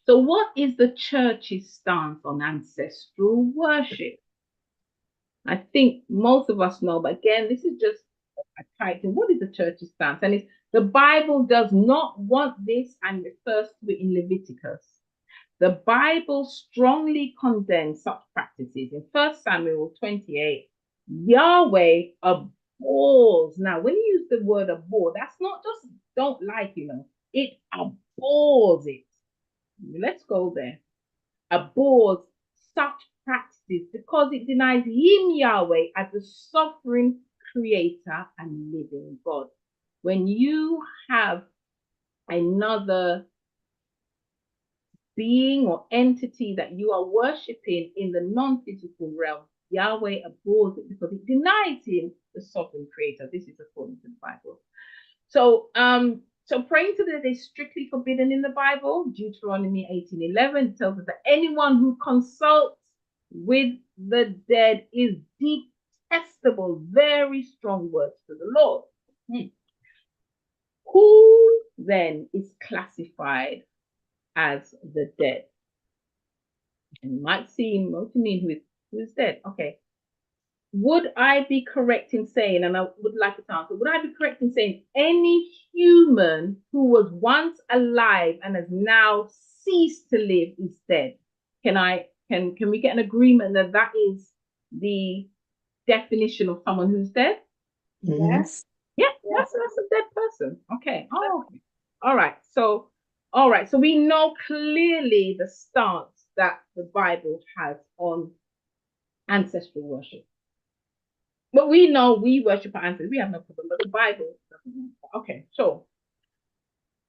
So what is the church's stance on ancestral worship? I think most of us know, but again, this is just a title. What is the church's stance? And the Bible does not want this and refers to it in Leviticus. The Bible strongly condemns such practices. In 1 Samuel 28, Yahweh abhors. Now, when you use the word abhor, that's not just don't like, it abhors it. Let's go there. Abhors such practices because it denies him, Yahweh, as the sovereign creator and living God. When you have another being or entity that you are worshipping in the non-physical realm, Yahweh abhors it because it denies him, the sovereign creator. This is according to the Bible. So praying to the dead is strictly forbidden in the Bible. Deuteronomy 18:11 tells us that anyone who consults with the dead is deep detestable, very strong words to the Lord. Who then is classified as the dead? And it might seem, what do you mean who is dead? Okay. Would I be correct in saying, and I would like to answer, would I be correct in saying any human who was once alive and has now ceased to live is dead? Can we get an agreement that that is the definition of someone who's dead? Yes. Yeah, that's a dead person. Okay. Oh, okay. All right. So we know clearly the stance that the Bible has on ancestral worship. But we know we worship our ancestors. We have no problem. But the Bible doesn't. Okay. So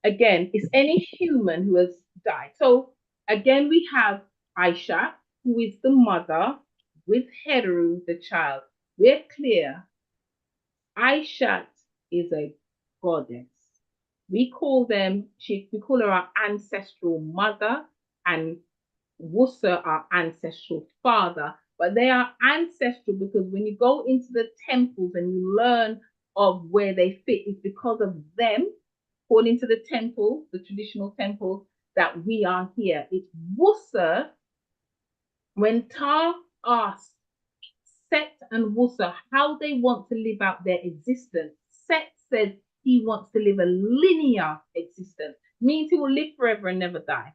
again, it's any human who has died. So again, we have Aisha, who is the mother, with Heru, the child. We're clear. Aisha is a goddess. We call her our ancestral mother, and Wusa our ancestral father. But they are ancestral because when you go into the temples and you learn of where they fit, it's because of them, according to the temple, the traditional temple, that we are here. It's Wusa. When Ta asked Set and Wusa how they want to live out their existence, Set said he wants to live a linear existence, means he will live forever and never die.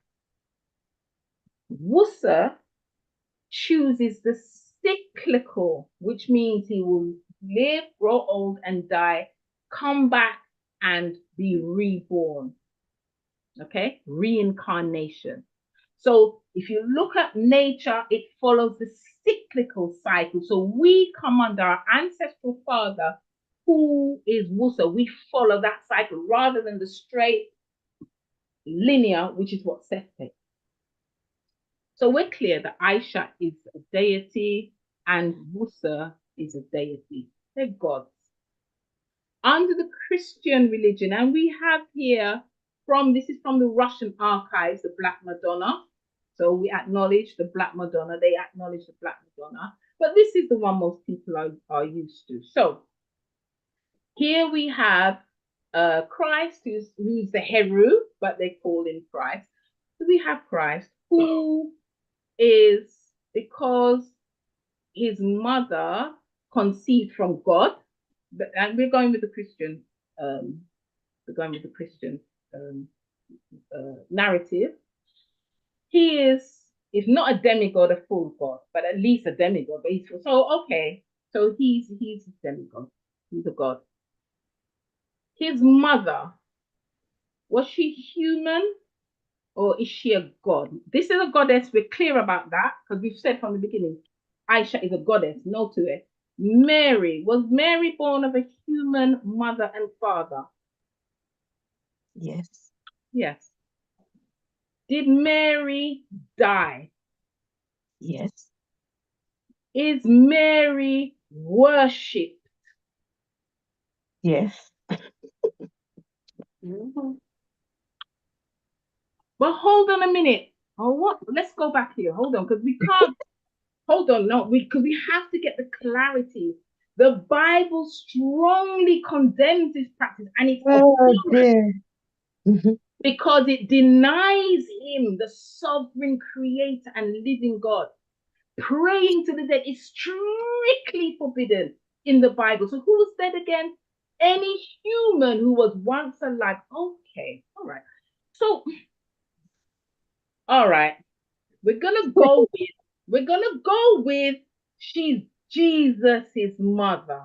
Wusa chooses the cyclical, which means he will live, grow old, and die, come back and be reborn. Okay, reincarnation. So if you look at nature, it follows the cyclical cycle. So we come under our ancestral father, who is Wusa. We follow that cycle rather than the straight linear, which is what Seth takes. So we're clear that Aisha is a deity and Wusa is a deity. They're gods. Under the Christian religion, and we have here this is from the Russian archives, the Black Madonna. So we acknowledge the Black Madonna, they acknowledge the Black Madonna, but this is the one most people are used to. So here we have Christ, who's the Heru, but they call him Christ. So we have Christ, who is, because his mother conceived from God, and we're going with the Christian, narrative. He is, if not a demigod, a full god, but at least a demigod. But so he's a demigod. He's a god. His mother, was she human or is she a god? This is a goddess. We're clear about that because we've said from the beginning, Aisha is a goddess. No to it. Was Mary born of a human mother and father? Yes. Yes. Did Mary die? Yes. Is Mary worshipped? Yes. But hold on a minute. Oh, what? Let's go back here. Hold on, because we can't. Hold on, no, because we have to get the clarity. The Bible strongly condemns this practice, and it's because it denies him, the sovereign creator and living God. Praying to the dead is strictly forbidden in the Bible. So who was dead again? Any human who was once alive. Okay, all right. So, all right, we're gonna go with she's Jesus's mother.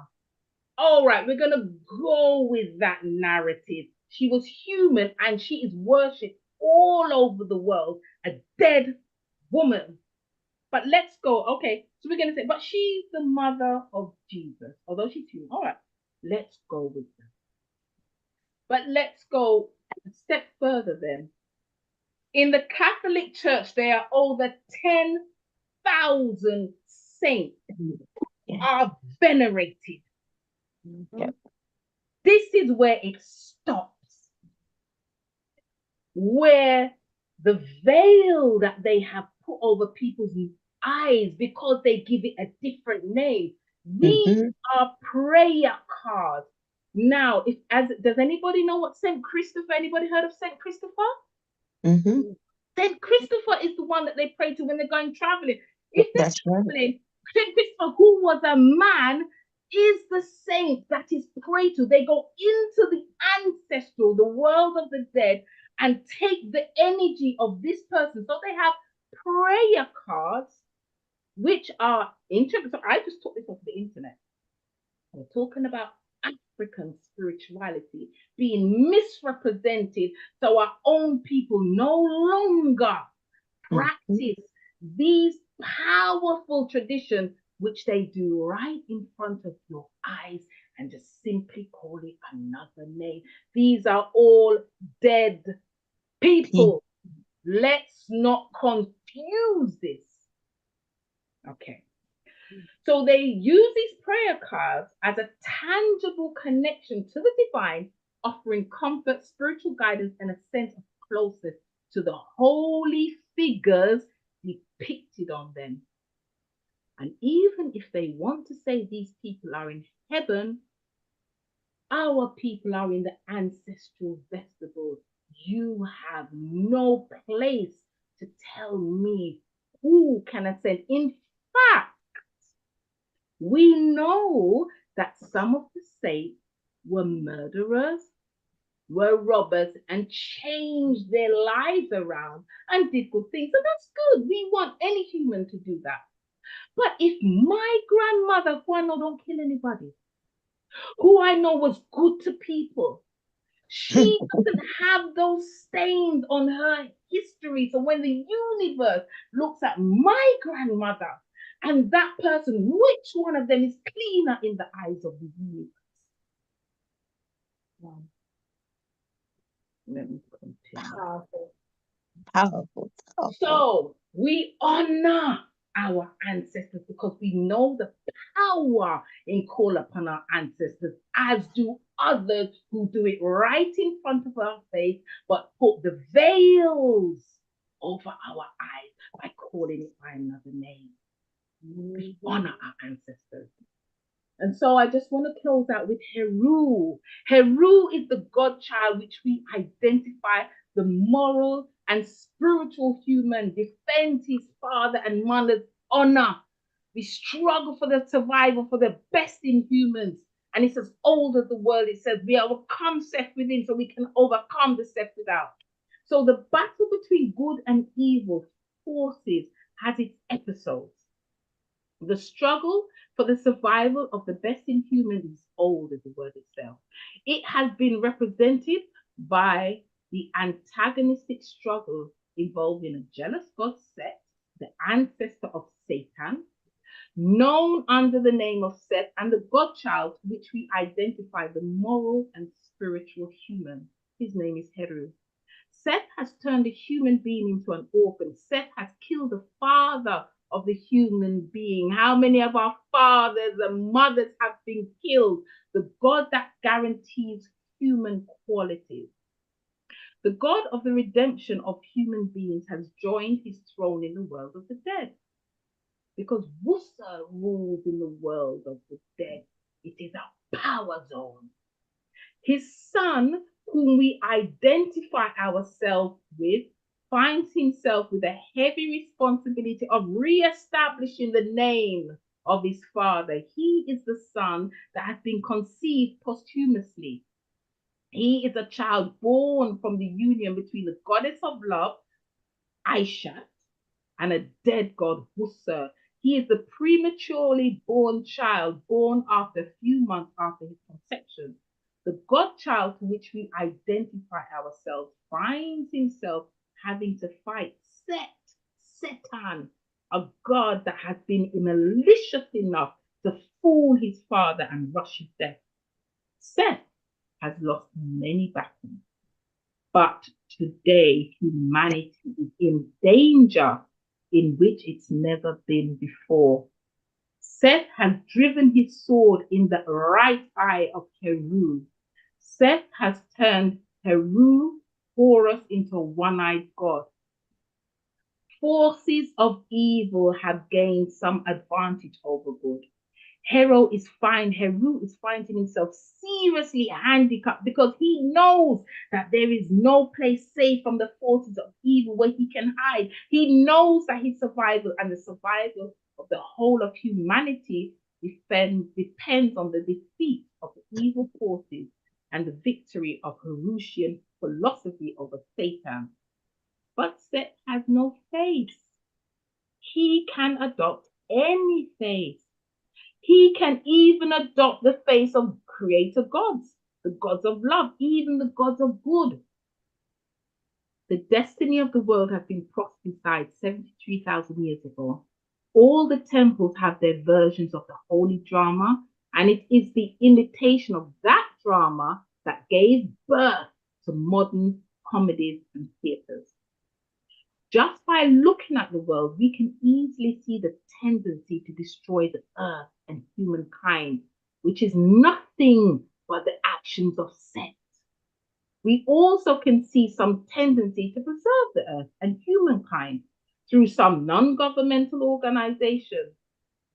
All right, we're gonna go with that narrative. She was human and she is worshipped all over the world, a dead woman. But let's go. Okay, so we're going to say, but she's the mother of Jesus, although she's human. All right, let's go with that. But let's go a step further then. In the Catholic Church, there are over 10,000 saints are venerated. Yep. This is where it stops. Where the veil that they have put over people's eyes, because they give it a different name, These are prayer cards. Now, does anybody know what Saint Christopher? Anybody heard of Saint Christopher? Saint Christopher is the one that they pray to when they're going traveling. If they're traveling, Saint Christopher, who was a man, is the saint that is prayed to. They go into the ancestral, the world of the dead, and take the energy of this person. So they have prayer cards, which are interesting. So I just took this off the internet. We're talking about African spirituality being misrepresented, so our own people no longer practice these powerful traditions, which they do right in front of your eyes and just simply call it another name. These are all dead people. Let's not confuse this. Okay. So they use these prayer cards as a tangible connection to the divine, offering comfort, spiritual guidance, and a sense of closeness to the holy figures depicted on them. And even if they want to say these people are in heaven, our people are in the ancestral vegetables. You have no place to tell me who can ascend. In fact, we know that some of the saints were murderers, were robbers, and changed their lives around and did good things. So that's good. We want any human to do that. But if my grandmother, who I know don't kill anybody, who I know was good to people, she doesn't have those stains on her history. So when the universe looks at my grandmother and that person, which one of them is cleaner in the eyes of the universe? Let me continue. Powerful. So we honor our ancestors because we know the power in call upon our ancestors, as do others who do it right in front of our face, but put the veils over our eyes by calling it by another name. We honor our ancestors. And so I just want to close out with Heru. Heru is the godchild which we identify the moral and spiritual human, defends his father and mother's honor. We struggle for the survival, for the best in humans. And it's as old as the world. It says we overcome Seth within so we can overcome the Seth without. So the battle between good and evil forces has its episodes. The struggle for the survival of the best in humans is old as the word itself. It has been represented by the antagonistic struggle involving a jealous god Seth, the ancestor of Satan, known under the name of Seth, and the godchild to which we identify the moral and spiritual human. His name is Heru. Seth has turned a human being into an orphan. Seth has killed the father of the human being. How many of our fathers and mothers have been killed? The God that guarantees human qualities. The God of the redemption of human beings has joined his throne in the world of the dead. Because Wusa rules in the world of the dead. It is a power zone. His son, whom we identify ourselves with, finds himself with a heavy responsibility of re-establishing the name of his father. He is the son that has been conceived posthumously. He is a child born from the union between the goddess of love, Aishat, and a dead god, Wusa. He is the prematurely born child, born after a few months after his conception. The godchild to which we identify ourselves finds himself having to fight Satan, a god that has been malicious enough to fool his father and rush his death. Seth has lost many battles, but today humanity is in danger in which it's never been before. Seth has driven his sword in the right eye of Heru. Seth has turned Heru, Horus, into a one-eyed god. Forces of evil have gained some advantage over good. Heru is finding himself seriously handicapped because he knows that there is no place safe from the forces of evil where he can hide. He knows that his survival and the survival of the whole of humanity depends on the defeat of the evil forces and the victory of Harusian philosophy over Satan. But Set has no face. He can adopt any face. He can even adopt the face of creator gods, the gods of love, even the gods of good. The destiny of the world has been prophesied 73,000 years ago. All the temples have their versions of the holy drama, and it is the imitation of that drama that gave birth to modern comedies and theatres. Just by looking at the world, we can easily see the tendency to destroy the earth and humankind, which is nothing but the actions of Set. We also can see some tendency to preserve the earth and humankind through some non-governmental organizations.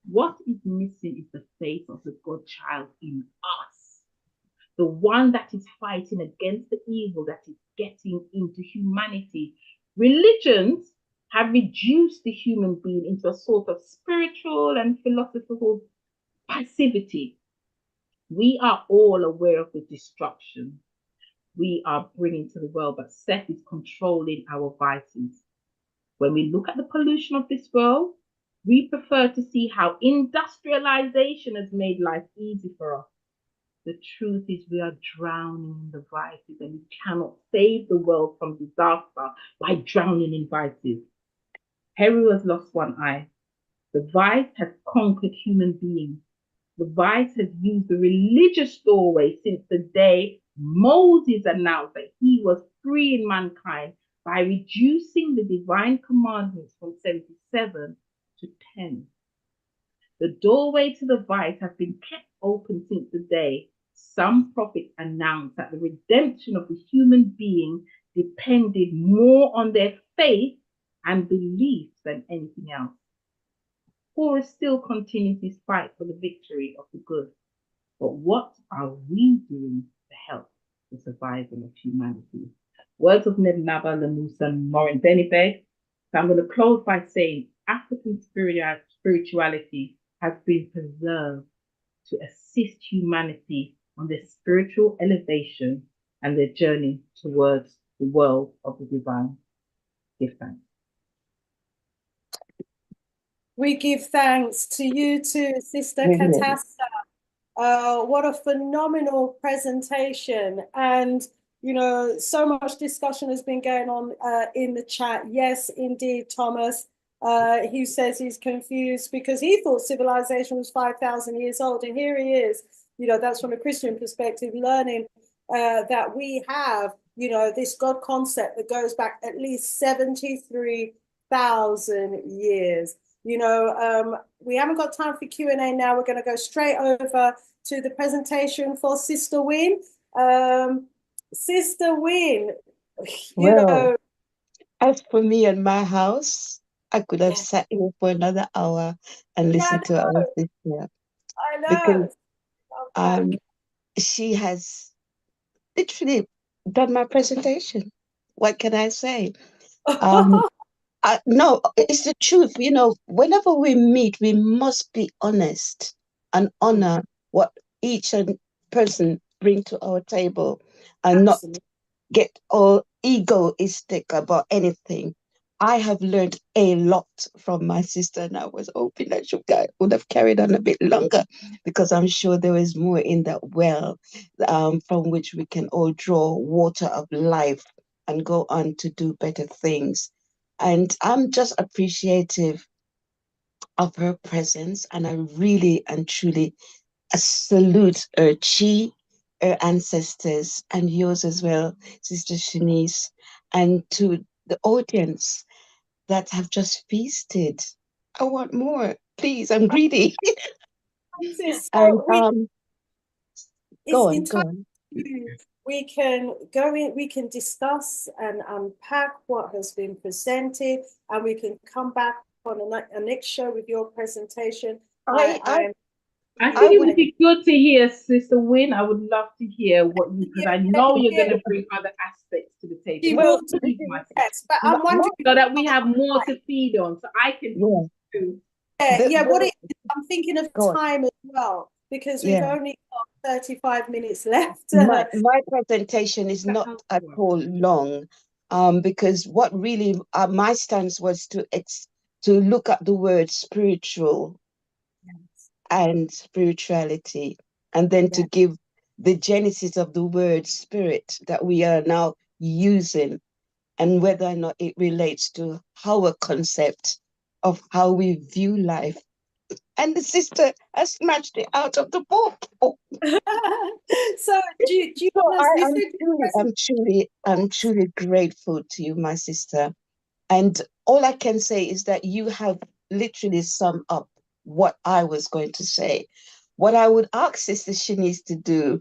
What is missing is the faith of the God-child in us, the one that is fighting against the evil that is getting into humanity. Religions have reduced the human being into a sort of spiritual and philosophical passivity. We are all aware of the destruction we are bringing to the world, but Seth is controlling our vices. When we look at the pollution of this world, we prefer to see how industrialization has made life easy for us. The truth is we are drowning in the vices, and we cannot save the world from disaster by drowning in vices. Heru has lost one eye. The vice has conquered human beings. The vice has used the religious doorway since the day Moses announced that he was freeing mankind by reducing the divine commandments from 77 to 10. The doorway to the vice has been kept open since the day some prophets announced that the redemption of the human being depended more on their faith and belief than anything else. Horus still continues his fight for the victory of the good. But what are we doing to help the survival of humanity? Words of Nebnaba Lamusa and Morin Benibeg. So I'm going to close by saying African spirituality has been preserved to assist humanity on their spiritual elevation and their journey towards the world of the divine. Give thanks. We give thanks to you too, Sister Brilliant. Katasta. What a phenomenal presentation. And, you know, so much discussion has been going on in the chat. Yes, indeed, Thomas. He says he's confused because he thought civilization was 5,000 years old. And here he is, you know, that's from a Christian perspective, learning that we have, you know, this God concept that goes back at least 73,000 years. You know, we haven't got time for Q&A now. We're going to go straight over to the presentation for Sister Wynne. Sister Wynne, you know. As for me and my house, I could have sat here for another hour and listened to our sister. I know. Because she has literally done my presentation. What can I say? No, it's the truth. You know, whenever we meet, we must be honest and honor what each person bring to our table, and Absolutely. not get all egoistic about anything. I have learned a lot from my sister, and I was hoping that she would have carried on a bit longer, because I'm sure there is more in that well from which we can all draw water of life and go on to do better things. And I'm just appreciative of her presence, and I really and truly salute her chi, her ancestors, and yours as well, Sister Shanice, and to the audience that have just feasted. I want more, please. I'm greedy. And go on. We can go in, we can discuss and unpack what has been presented, and we can come back on a next show with your presentation. I I think it would, would be good to hear, Sister Wynne. I would love to hear what you, because I know you're Yeah, going to bring other aspects to the table. she But will well, do, please, my sister, yes, but my, I'm my, wondering, so that we have more to feed on, so I can yeah, eat too. what the, it is, I'm thinking of go on, time as well, because we've yeah. only got 35 minutes left. My presentation is not Oh, at well. all long, because what really my stance was to look at the word spiritual and spirituality, and then to Yeah, give the genesis of the word spirit that we are now using, and whether or not it relates to our concept of how we view life. And the sister has snatched it out of the book. Oh, so do you so want us I am listen to the I'm truly grateful to you, my sister. And all I can say is that you have literally summed up what I was going to say. What I would ask Sister Shanice to do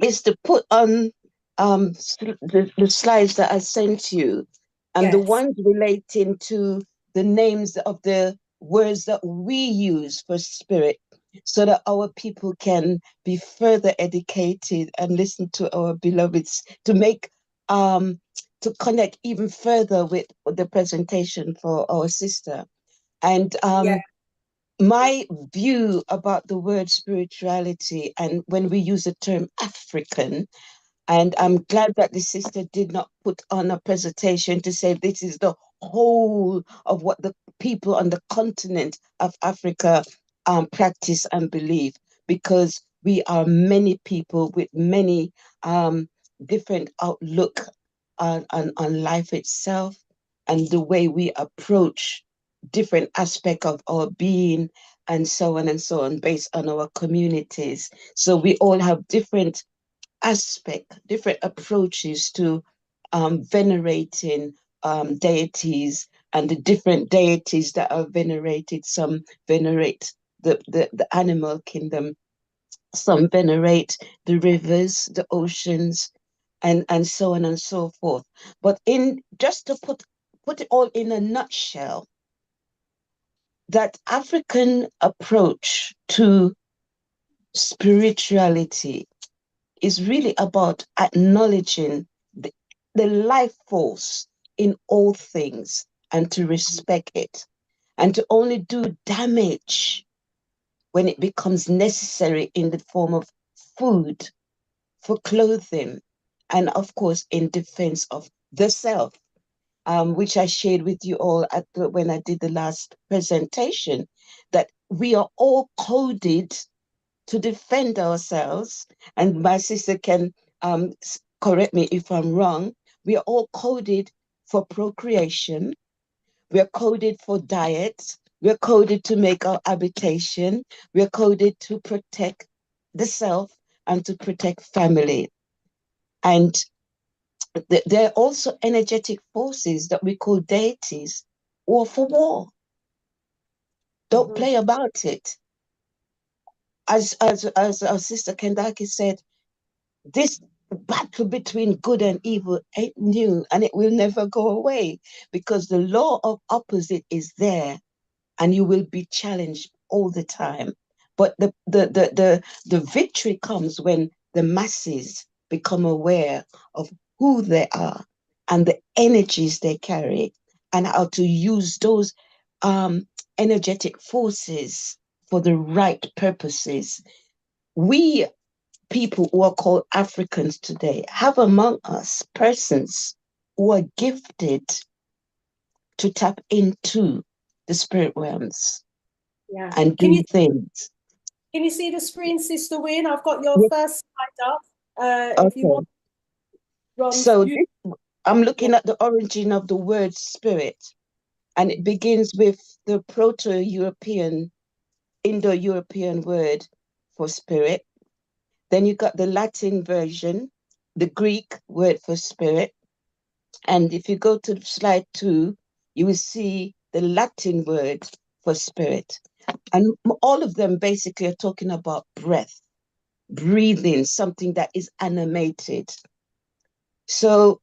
is to put on the slides that I sent you, and the yes, ones relating to the names of the words that we use for spirit, so that our people can be further educated and listen to our beloveds to make to connect even further with the presentation for our sister. And yeah, my view about the word spirituality, and when we use the term African, and I'm glad that the sister did not put on a presentation to say this is the whole of what the people on the continent of Africa practice and believe, because we are many people with many different outlook on life itself, and the way we approach different aspect of our being, and so on, based on our communities. So we all have different different approaches to venerating deities, and the different deities that are venerated. Some venerate the animal kingdom, some venerate the rivers, the oceans, and so on and so forth. But in just to put it all in a nutshell, that African approach to spirituality is really about acknowledging the life force in all things, and to respect it, and to only do damage when it becomes necessary in the form of food, for clothing, and of course in defense of the self, which I shared with you all when I did the last presentation, that we are all coded to defend ourselves. And my sister can correct me if I'm wrong. We are all coded for procreation. We are coded for diet. We are coded to make our habitation. We are coded to protect the self and to protect family. And there are also energetic forces that we call deities, or for war. Don't play about it. As our sister Kendaki said, this battle between good and evil ain't new, and it will never go away, because the law of opposite is there, and you will be challenged all the time. But the victory comes when the masses become aware of who they are and the energies they carry, and how to use those energetic forces for the right purposes. We people who are called Africans today have among us persons who are gifted to tap into the spirit realms yeah. and Can do you things. can you see the screen, Sister Win? I've got your Yes, first slide up. If you okay. want to run So through, I'm yeah. looking at the origin of the word spirit, and it begins with the Proto-European, Indo-European word for spirit. Then you got the Latin version, the Greek word for spirit. And if you go to slide 2, you will see the Latin word for spirit. And all of them basically are talking about breath, breathing, something that is animated. So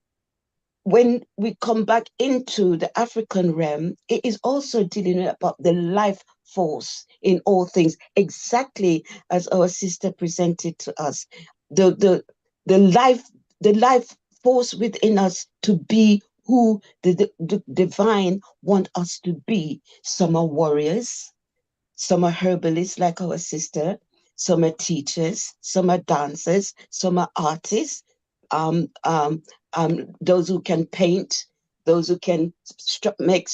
when we come back into the African realm, it is also dealing about the life force in all things, exactly as our sister presented to us. The life, the life force within us to be who the divine want us to be. Some are warriors, some are herbalists like our sister, some are teachers, some are dancers, some are artists, those who can paint, those who can make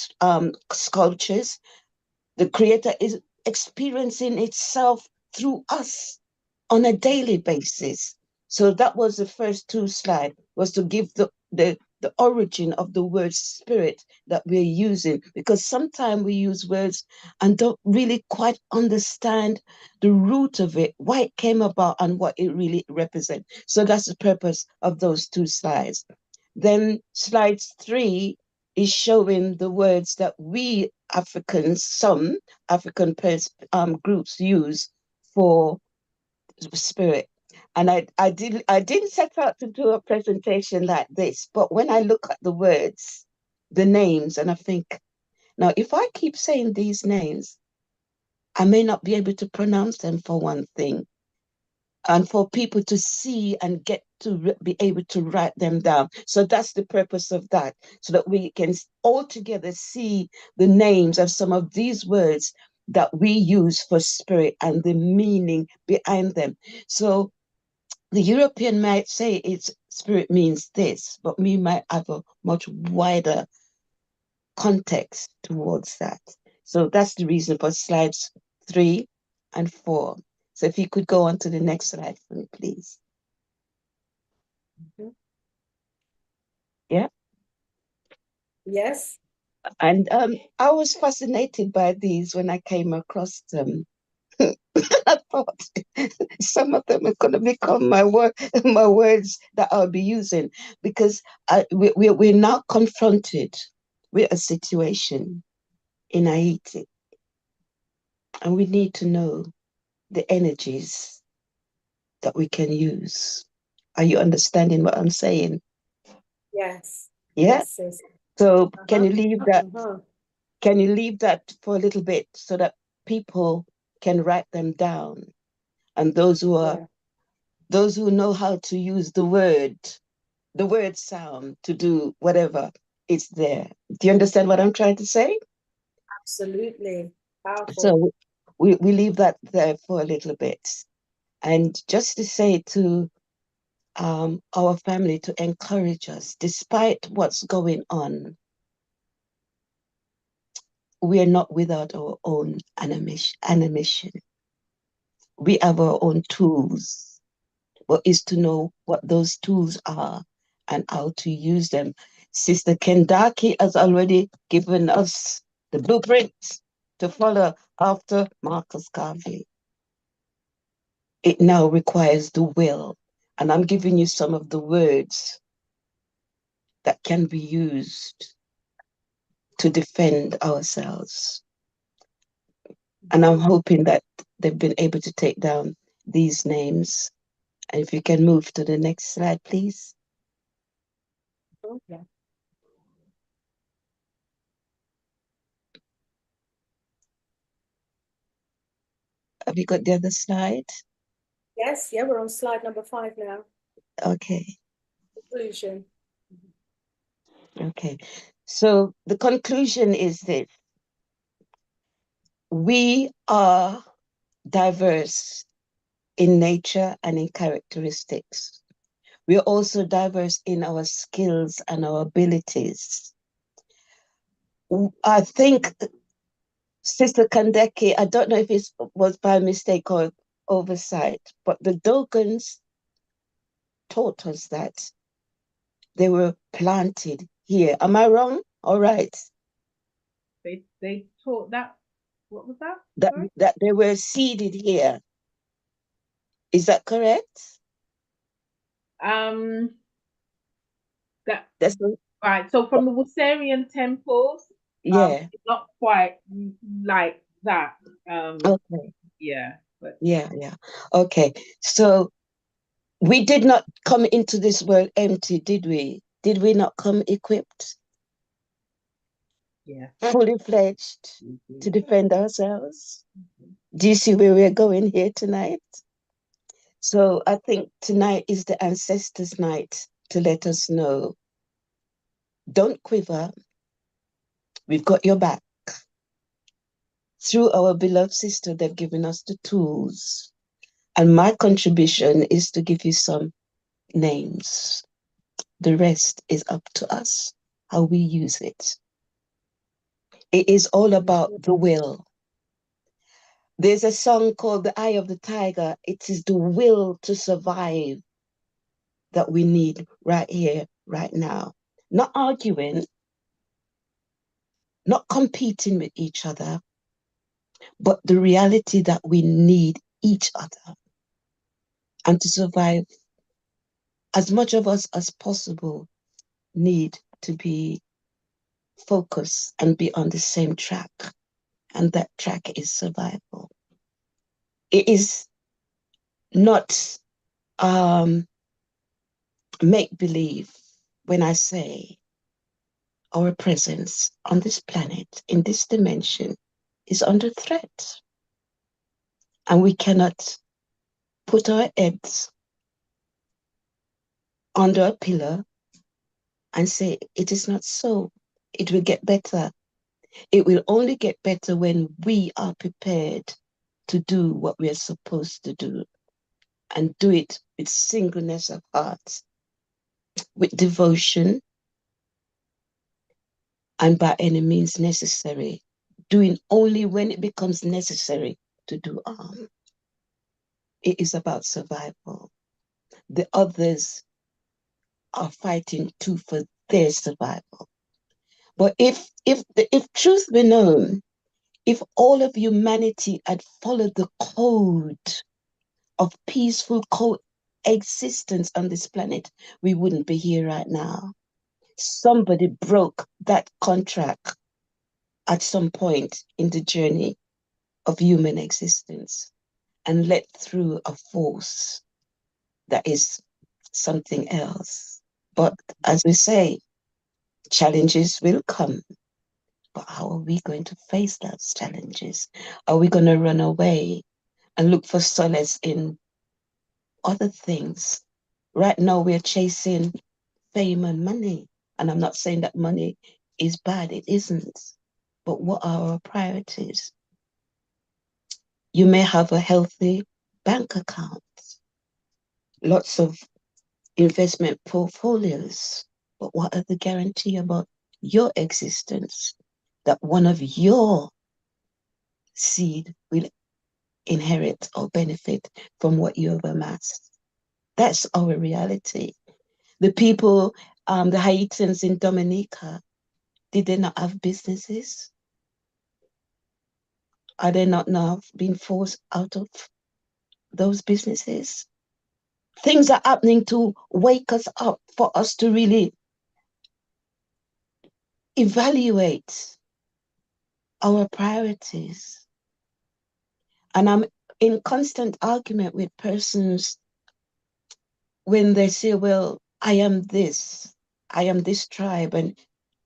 sculptures. The Creator is experiencing itself through us on a daily basis. So that was the first two slides, was to give the origin of the word spirit that we're using, because sometimes we use words and don't really quite understand the root of it, why it came about and what it really represents. So that's the purpose of those two slides. Then slide 3 is showing the words that we Africans, some African groups use for spirit. And I didn't set out to do a presentation like this, but when I look at the words, the names, and I think, now if I keep saying these names, I may not be able to pronounce them, for one thing, and for people to see and get to be able to write them down. So that's the purpose of that, so that we can all together see the names of some of these words that we use for spirit and the meaning behind them. So the European might say its spirit means this, but we might have a much wider context towards that. So that's the reason for slides 3 and 4. So if you could go on to the next slide for me, please. Yeah. Yes. And I was fascinated by these when I came across them. I thought some of them are going to become my words that I'll be using, because we're now confronted with a situation in Haiti, and we need to know the energies that we can use. Are you understanding what I'm saying? Yes. Yeah. Yes, sis. So can you leave that? Uh-huh. Can you leave that for a little bit so that people can write them down, and those who are those who know how to use the word sound to do whatever, it's there. Do you understand what I'm trying to say? Absolutely. Powerful. So we leave that there for a little bit. And just to say to our family, to encourage us, despite what's going on, we are not without our own animation. We have our own tools, but is to know what those tools are and how to use them. Sister Kendaki has already given us the blueprint to follow after Marcus Garvey. It now requires the will. And I'm giving you some of the words that can be used to defend ourselves. And I'm hoping that they've been able to take down these names. And if you can move to the next slide, please. Okay. Have you got the other slide? Yes, yeah, we're on slide number 5 now. Okay. Conclusion. Okay. So the conclusion is this: we are diverse in nature and in characteristics. We are also diverse in our skills and our abilities. I think Sister Kandeki, I don't know if it was by mistake or oversight, but the Dogans taught us that they were planted here. Am I wrong? All right. They taught that. What was that? That they were seeded here. Is that correct? That's right. So from the Wasarian temples, yeah, it's not quite like that. okay, Yeah, but yeah. Okay, so we did not come into this world empty, did we? Did we not come equipped, Yeah. fully fledged to defend ourselves? Do you see where we're going here tonight? So I think tonight is the ancestors' night to let us know, don't quiver. We've got your back. Through our beloved sister, they've given us the tools. And my contribution is to give you some names. The rest is up to us, how we use it. It is all about the will. There's a song called The Eye of the Tiger. It is the will to survive that we need right here, right now. Not arguing, not competing with each other, but the reality that we need each other. And to survive, as much of us as possible need to be focused and be on the same track. And that track is survival. It is not make-believe when I say our presence on this planet, in this dimension, is under threat. And we cannot put our heads under a pillar and say, it is not so. It will get better. It will only get better when we are prepared to do what we are supposed to do, and do it with singleness of heart, with devotion, and by any means necessary, doing only when it becomes necessary to do harm. It is about survival. The others are fighting too for their survival. But if truth be known, if all of humanity had followed the code of peaceful coexistence on this planet, we wouldn't be here right now. Somebody broke that contract at some point in the journey of human existence and let through a force that is something else. But as we say, challenges will come. But how are we going to face those challenges? Are we going to run away and look for solace in other things? Right now, we're chasing fame and money. And I'm not saying that money is bad, it isn't. But what are our priorities? You may have a healthy bank account, lots of investment portfolios, but what are the guarantee about your existence that one of your seed will inherit or benefit from what you have amassed? That's our reality. The people, the Haitians in Dominica, did they not have businesses? Are they not now being forced out of those businesses? Things are happening to wake us up, for us to really evaluate our priorities. And I'm in constant argument with persons when they say, well, I am this tribe, and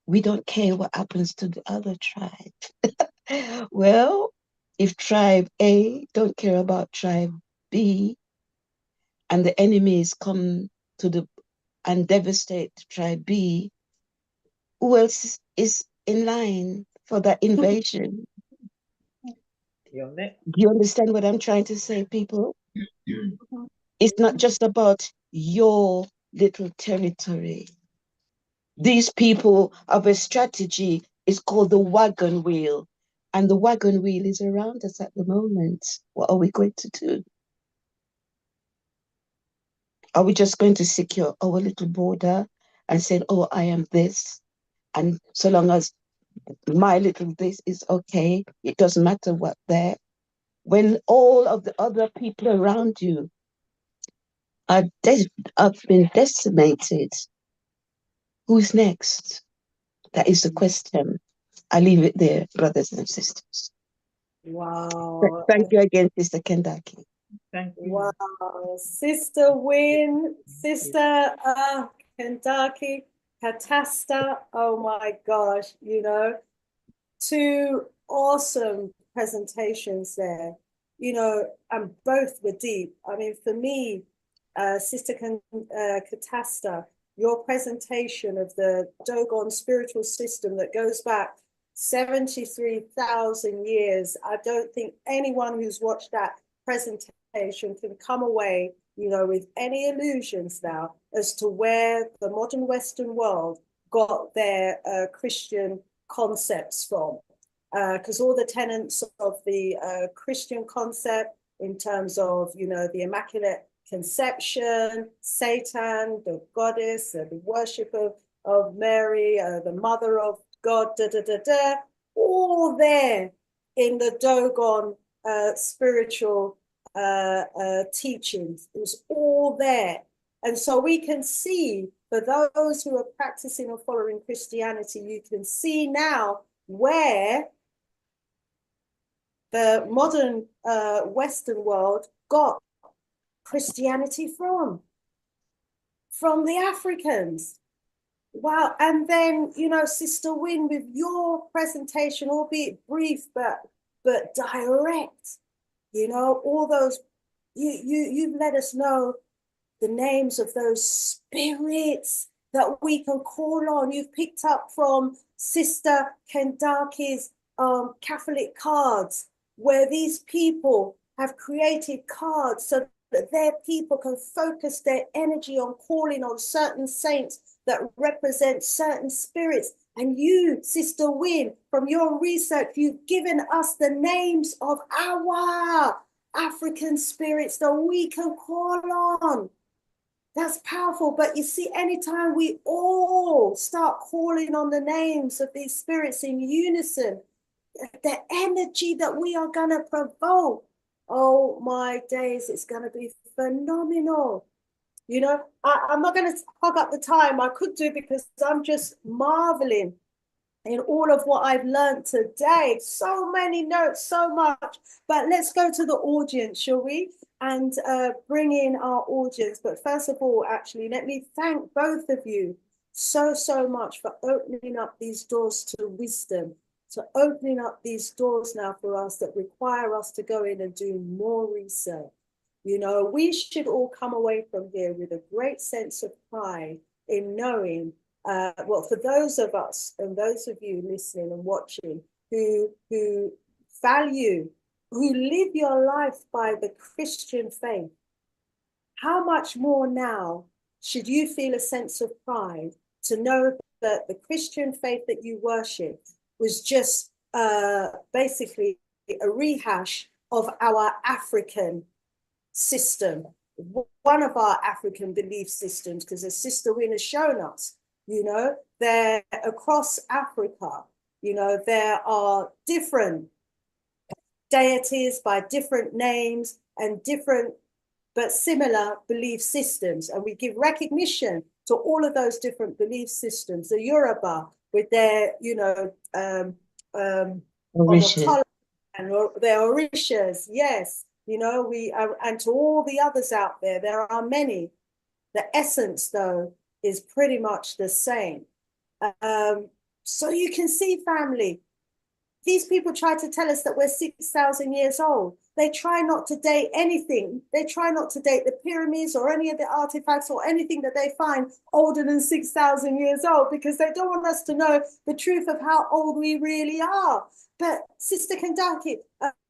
we don't care what happens to the other tribe. Well, if tribe A don't care about tribe B, and the enemies come and devastate tribe B, who else is in line for that invasion? Do you understand what I'm trying to say, people? It's not just about your little territory. These people have a strategy. It's called the wagon wheel. And the wagon wheel is around us at the moment. What are we going to do? Are we just going to secure our little border and say, oh, I am this? And so long as my little this is okay, it doesn't matter what they're. When all of the other people around you have been decimated, who's next? That is the question. I leave it there, brothers and sisters. Wow. Thank you again, Sister Kendaki. Thank you. Wow. Sister Win, Sister Kendaki, Katasta, oh my gosh, you know, two awesome presentations there, you know, and both were deep. I mean, for me, Katasta, your presentation of the Dogon spiritual system that goes back 73,000 years. I don't think anyone who's watched that presentation can come away, you know, with any illusions now as to where the modern Western world got their Christian concepts from. Because all the tenets of the Christian concept in terms of, you know, the Immaculate Conception, Satan, the goddess, the worship of Mary, the mother of God, all there in the Dogon spiritual teachings. It was all there. And so we can see, for those who are practicing or following Christianity, you can see now where the modern Western world got Christianity from the Africans. Wow. And then, you know, Sister Wynne, with your presentation, albeit brief, but direct, you know, all those, you've let us know the names of those spirits that we can call on. You've picked up from Sister Kendaki's Catholic cards, where these people have created cards so that their people can focus their energy on calling on certain saints that represent certain spirits. And you, Sister Wynne, from your research, you've given us the names of our African spirits that we can call on. That's powerful. But you see, anytime we all start calling on the names of these spirits in unison, the energy that we are going to provoke, oh my days, it's going to be phenomenal. You know, I'm not going to hog up the time. I could do, because I'm just marveling in all of what I've learned today. So many notes, so much. But let's go to the audience, shall we? And bring in our audience. But first of all, actually, let me thank both of you so much for opening up these doors to wisdom, to opening up these doors now for us that require us to go in and do more research. You know, we should all come away from here with a great sense of pride in knowing, well, for those of us and those of you listening and watching who value, who live your life by the Christian faith, how much more now should you feel a sense of pride to know that the Christian faith that you worship was just basically a rehash of our African system, one of our African belief systems, because as Sister Wynne has shown us, you know, there across Africa, you know, there are different deities by different names and different but similar belief systems. And we give recognition to all of those different belief systems. The Yoruba with their, you know, and their orishas, yes. You know, we are, and to all the others out there, there are many. The essence, though, is pretty much the same. So you can see, family, these people try to tell us that we're 6,000 years old. They try not to date anything. They try not to date the pyramids or any of the artifacts or anything that they find older than 6,000 years old, because they don't want us to know the truth of how old we really are. But Sister Kendaki,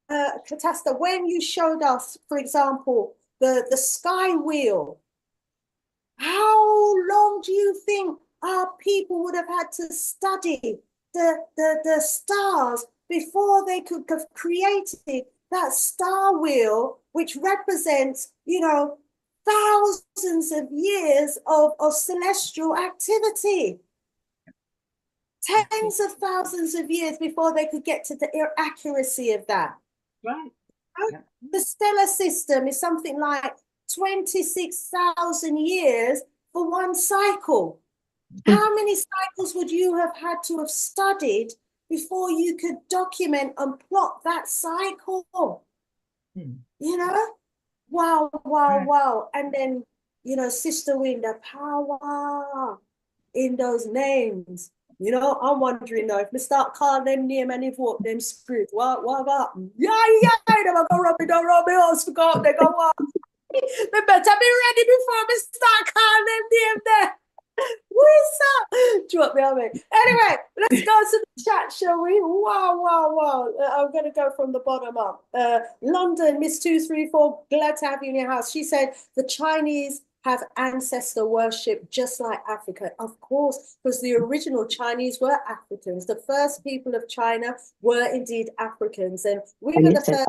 Katasta, when you showed us, for example, the sky wheel, how long do you think our people would have had to study the stars before they could have created that star wheel, which represents, you know, thousands of years of celestial activity? Tens of thousands of years before they could get to the accuracy of that. Right. Yeah. The stellar system is something like 26,000 years for one cycle. How many cycles would you have had to have studied before you could document and plot that cycle? You know? Wow. And then, you know, Sister Wynne, the power in those names. You know, I'm wondering though, if we start calling them name and evoke them spirit, what happen? Yeah, they go rub me, don't rub me, house, forgot, they go what? They better be ready before we start calling them name there. What's up? Drop me on me. Anyway, let's go to the chat, shall we? Wow. I'm going to go from the bottom up. London, Miss 234, glad to have you in your house. She said the Chinese have ancestor worship just like Africa. Of course, because the original Chinese were Africans. The first people of China were indeed Africans. And we were the first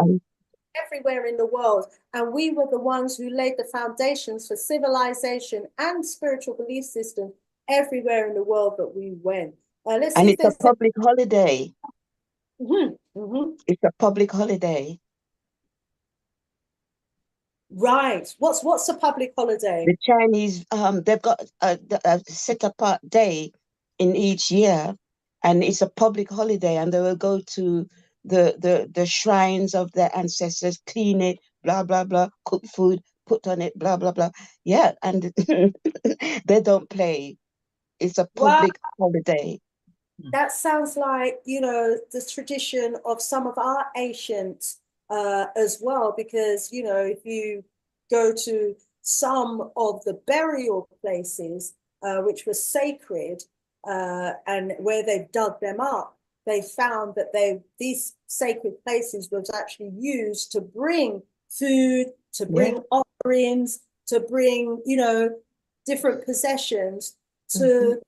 everywhere in the world, and we were the ones who laid the foundations for civilization and spiritual belief system everywhere in the world that we went. Let's see. And it's a public holiday. Mm-hmm. It's a public holiday. Right. What's a public holiday? The Chinese, they've got a set apart day in each year, and it's a public holiday, and they will go to the shrines of their ancestors, clean it, blah blah blah, cook food, put on it, blah blah blah. Yeah, and they don't play. It's a public holiday. That sounds like, you know, the tradition of some of our ancients as well, because, you know, if you go to some of the burial places which were sacred and where they've dug them up, they found that these sacred places was actually used to bring food, to bring offerings, to bring, you know, different possessions to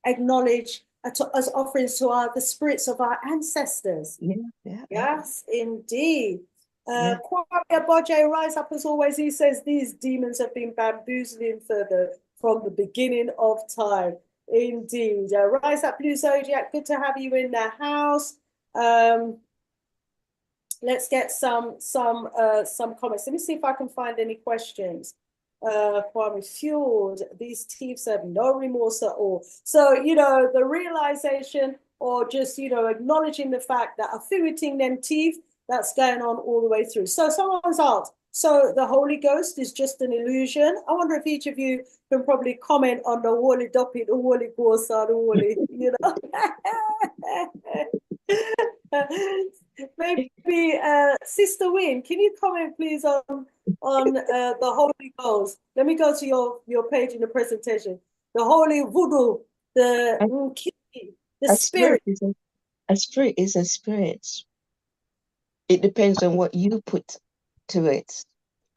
acknowledge as offerings to the spirits of our ancestors. Yes, indeed. Kwame Boje, rise up as always. He says these demons have been bamboozling from the beginning of time. Indeed. Rise up, Blue Zodiac. Good to have you in the house. Let's get some comments. Let me see if I can find any questions. Kwame, fueled, these thieves have no remorse at all. So, you know, the realization or just, you know, acknowledging the fact that affiliating them thief, that's going on all the way through. So someone's asked, so the Holy Ghost is just an illusion? I wonder if each of you can probably comment on the Wally Doppy, the Wally Gorsa, the Wally, you know. Maybe Sister Wynn, can you comment please on the Holy Ghost? Let me go to your page in the presentation. The Holy Voodoo, the Spirit. A spirit is a spirit. It depends on what you put to it,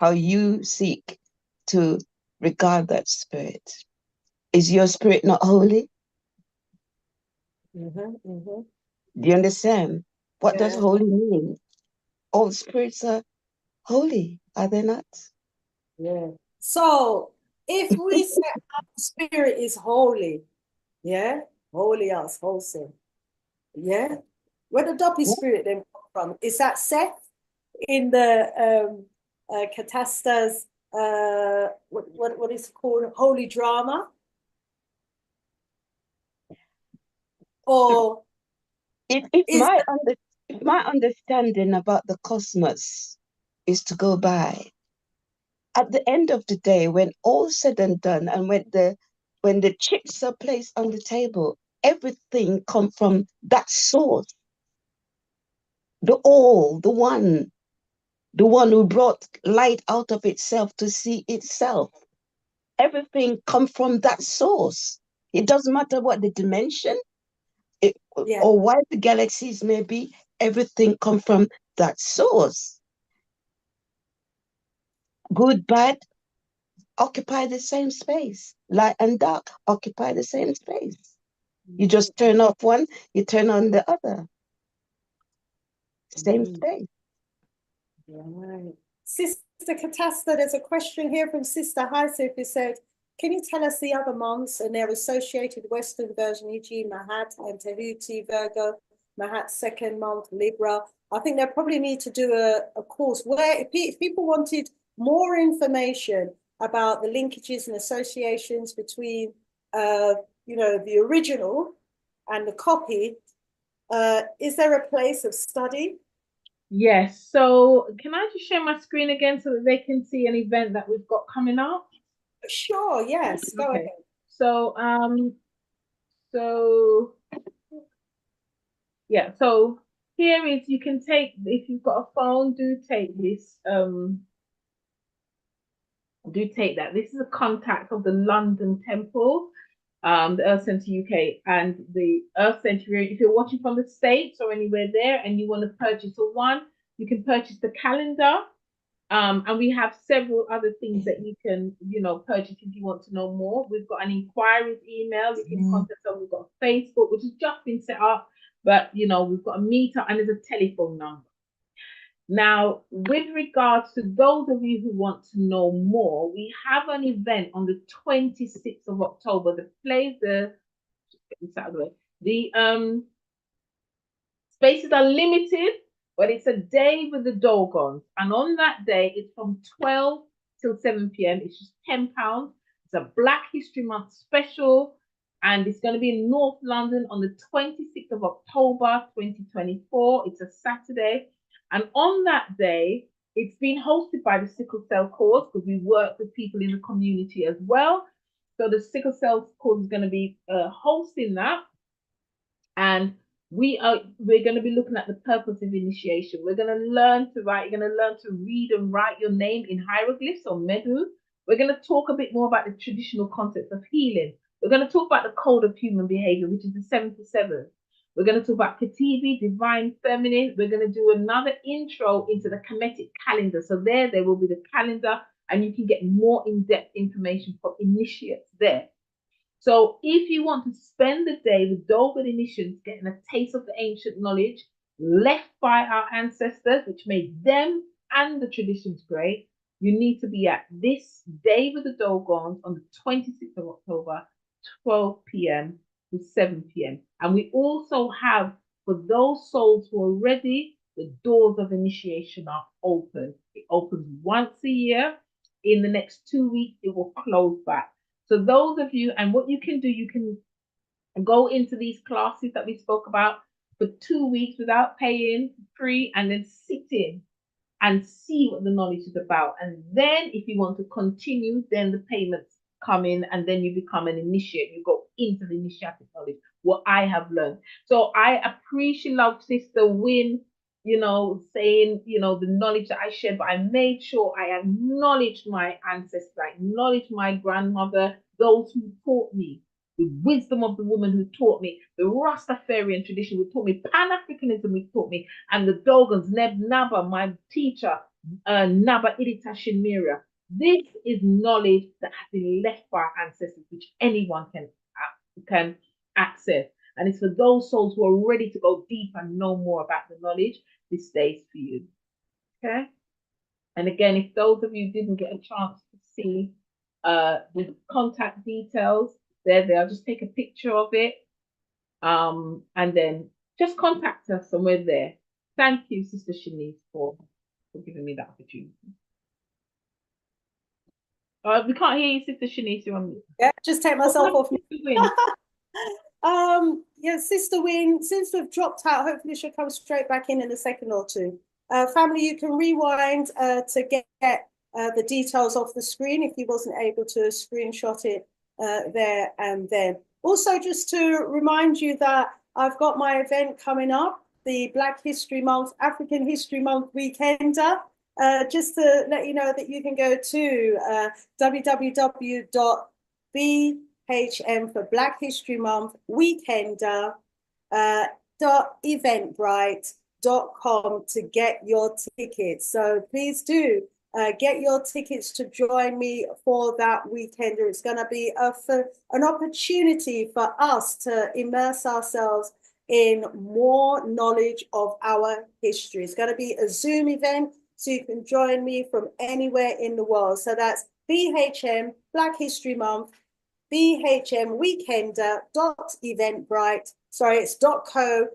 how you seek to regard that spirit. Is your spirit not holy? Do you understand? What does holy mean? All spirits are holy, are they not? Yeah. So if we say our spirit is holy, holy us, wholesome, where the Doppy spirit then come from? Is that Seth in the Katasta's what is it called, holy drama? Or if my understanding about the cosmos is to go by, at the end of the day, when all's said and done, and when the chips are placed on the table, everything comes from that source. The all, the one who brought light out of itself to see itself. Everything comes from that source. It doesn't matter what the dimension or why the galaxies may be, everything comes from that source. Good, bad, occupy the same space. Light and dark occupy the same space. You just turn off one, you turn on the other. Same space. Right. Sister Katasta, there's a question here from Sister Haisif who said, can you tell us the other months and their associated Western version, e.g. Mahat and Tahuti, Virgo, Mahat's second month, Libra? I think they probably need to do a course where if people wanted more information about the linkages and associations between, you know, the original and the copy, is there a place of study? Yes. So can I just share my screen again so that they can see an event that we've got coming up? Sure, yes, go ahead. So So yeah, so here is, you can take, if you've got a phone, do take this, do take that. This is a contact of the London Temple, the Earth Centre UK, and the Earth Centre. If you're watching from the States or anywhere there and you want to purchase one, you can purchase the calendar. And we have several other things that you can, purchase if you want to know more. We've got an inquiries email. You can contact us. We've got Facebook, which has just been set up, but we've got a meter and there's a telephone number. Now, with regards to those of you who want to know more, we have an event on the 26th of October. The spaces are limited, but it's a day with the Dogons. And on that day, it's from 12 till 7 p.m. It's just £10. It's a Black History Month special. And it's going to be in North London on the 26th of October, 2024. It's a Saturday. And on that day, it's been hosted by the Sickle Cell Cause, because we work with people in the community as well. So the Sickle Cell Cause is going to be hosting that. And we're going to be looking at the purpose of initiation. We're going to learn to write. You're going to learn to read and write your name in hieroglyphs or medu. We're going to talk a bit more about the traditional concepts of healing. We're going to talk about the code of human behavior, which is the 77. We're going to talk about Katibi, divine feminine. We're going to do another intro into the Kemetic calendar. So there will be the calendar, and you can get more in-depth information from initiates there. So if you want to spend the day with Dogan initiates, getting a taste of the ancient knowledge left by our ancestors, which made them and the traditions great, you need to be at this Day with the Dogons on the 26th of October, 12 p.m. to 7 p.m. And we also have, for those souls who are ready, the doors of initiation are open. It opens once a year. In the next 2 weeks, it will close back. So those of you, and what you can do, you can go into these classes that we spoke about for 2 weeks without paying, free, and then sit in and see what the knowledge is about. And then if you want to continue, then the payments come in, and then you become an initiate. You go into the initiatic knowledge, what I have learned. So I appreciate love Sister Win, saying, the knowledge that I shared, but I made sure I acknowledged my ancestors, I acknowledged my grandmother, those who taught me, the wisdom of the woman who taught me, the Rastafarian tradition who taught me, Pan-Africanism who taught me, and the Dogons, Neb Naba, my teacher, Naba Idita Shimiria. This is knowledge that has been left by our ancestors, which anyone can access. And it's for those souls who are ready to go deep and know more about the knowledge. This day is for you. Okay? And again, if those of you didn't get a chance to see the contact details, there they are. Just take a picture of it. And then just contact us and we're there. Thank you, Sister Shanice, for giving me that opportunity. We can't hear you, Sister Shanice. You're on mute. Yeah, just take myself off. Yeah, Sister Win, since we've dropped out, hopefully she'll come straight back in a second or two. Family, you can rewind to get the details off the screen if you wasn't able to screenshot it there and then. Also, just to remind you that I've got my event coming up, the Black History Month, African History Month Weekender. Just to let you know that you can go to www.BHM for Black History Month Weekender .eventbrite.com to get your tickets. So please do get your tickets to join me for that weekender. It's going to be an opportunity for us to immerse ourselves in more knowledge of our history. It's going to be a Zoom event, so you can join me from anywhere in the world. So that's BHM, Black History Month, BHM Weekender .eventbrite, it's .co.uk.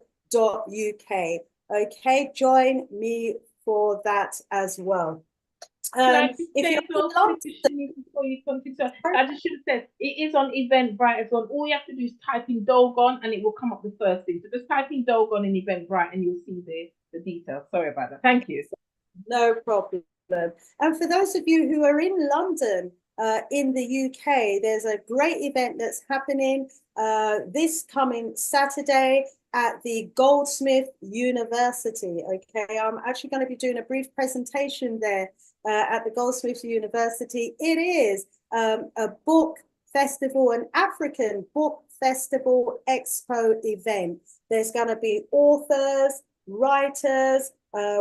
Okay, join me for that as well. If you before you continue, I just should have said it is on Eventbrite as well. All you have to do is type in Dogon and it will come up the first thing. So just type in Dogon in Eventbrite and you'll see the details. Sorry about that. Thank you. No problem. And for those of you who are in London, in the UK. There's a great event that's happening this coming Saturday at the Goldsmith University. Okay, I'm actually going to be doing a brief presentation there at the Goldsmith University. It is a book festival, an African book festival expo event. There's going to be authors, writers.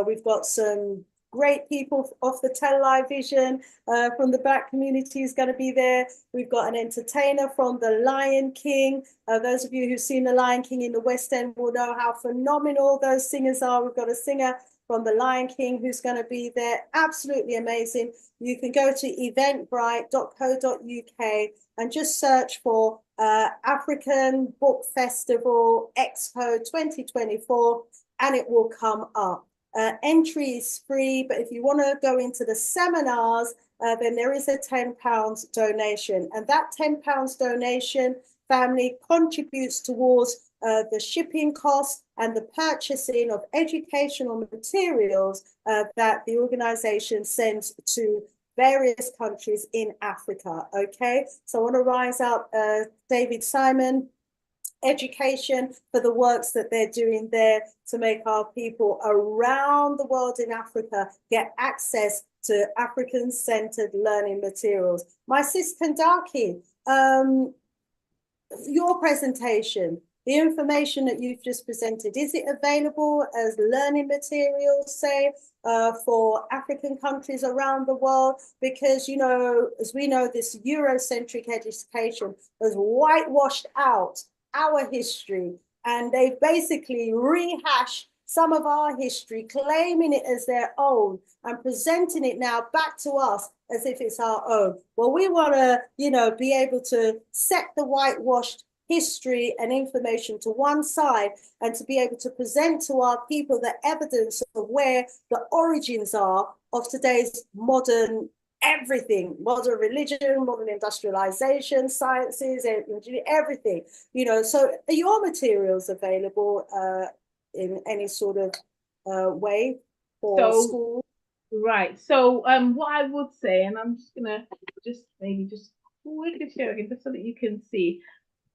We've got some great people off the television from the Black community is going to be there. We've got an entertainer from The Lion King. Those of you who've seen The Lion King in the West End will know how phenomenal those singers are. We've got a singer from The Lion King who's going to be there. Absolutely amazing. You can go to eventbrite.co.uk and just search for African Book Festival Expo 2024 and it will come up. Entry is free, but if you want to go into the seminars, then there is a £10 donation. And that £10 donation, family, contributes towards the shipping costs and the purchasing of educational materials that the organization sends to various countries in Africa. Okay, so I want to rise up David Simon Education for the works that they're doing there to make our people around the world in Africa get access to African-centered learning materials. My sis Kandaki, your presentation, the information that you've just presented, is it available as learning materials, say, for African countries around the world? Because, you know, as we know, this Eurocentric education has whitewashed out our history, and they've basically rehashed some of our history, claiming it as their own and presenting it now back to us as if it's our own. Well, we want to, you know, be able to set the whitewashed history and information to one side and to be able to present to our people the evidence of where the origins are of today's modern everything, modern religion, modern industrialization, sciences, engineering, everything, you know. So are your materials available in any sort of way for school? Right. So what I would say, and I'm just gonna maybe quickly share again just so that you can see.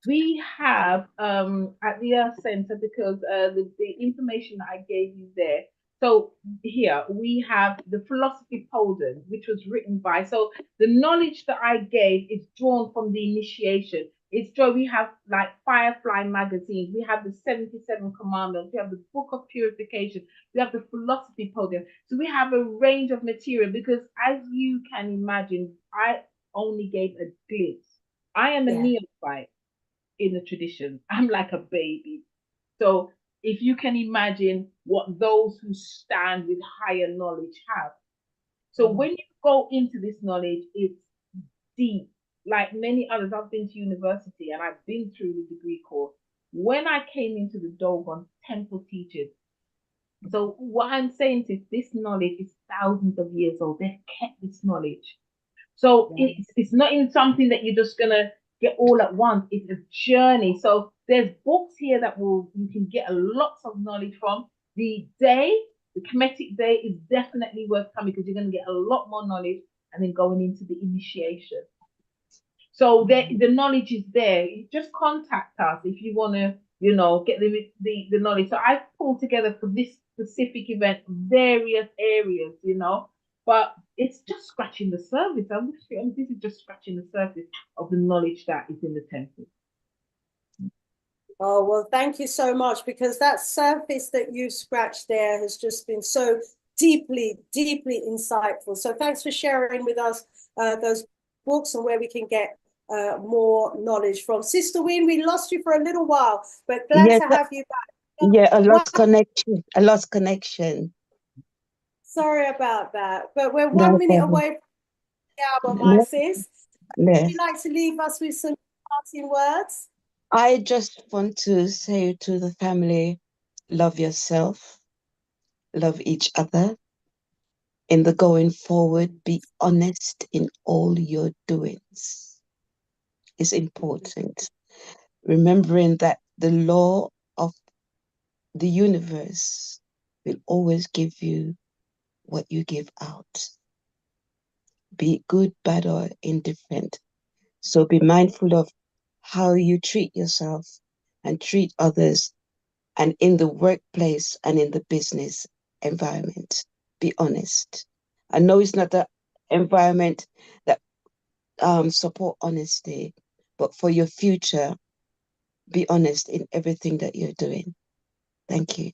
We have at the Earth Center, because the information that I gave you there. So here we have the philosophy Poden, which was written by. So the knowledge that I gave is drawn from the initiation. It's drawn. We have like Firefly magazine. We have the 77 Commandments. We have the Book of Purification. We have the philosophy Poden. So we have a range of material because, as you can imagine, I only gave a glimpse. I am a neophyte in the tradition. I'm like a baby. So if you can imagine what those who stand with higher knowledge have. So when you go into this knowledge, it's deep. Like many others, I've been to university and I've been through the degree course. When I came into the Dogon temple teachers, so what I'm saying is this knowledge is thousands of years old. They've kept this knowledge. So it's not in something that you're just gonna get all at once. It's a journey. So there's books here that you can get a lots of knowledge from. The Kemetic day is definitely worth coming because you're gonna get a lot more knowledge and then going into the initiation. So the knowledge is there. You just contact us if you want to, you know, get the knowledge. So I've pulled together for this specific event various areas, you know, but it's just scratching the surface. This is just scratching the surface of the knowledge that is in the temple. Oh, well, thank you so much, because that surface that you scratched there has just been so deeply, deeply insightful. So thanks for sharing with us those books and where we can get more knowledge from. Sister Wynne, we lost you for a little while, but glad to have you back. Yeah, I lost connection. I lost connection. Sorry about that, but we're 1 minute away from the hour, my sis. Would you like to leave us with some parting words? I just want to say to the family, love yourself, love each other. In the going forward, be honest in all your doings. It's important. Remembering that the law of the universe will always give you what you give out. be it good, bad, or indifferent. So be mindful of how you treat yourself and treat others, and in the workplace and in the business environment. Be honest. I know it's not the environment that support honesty, but for your future, be honest in everything that you're doing. Thank you.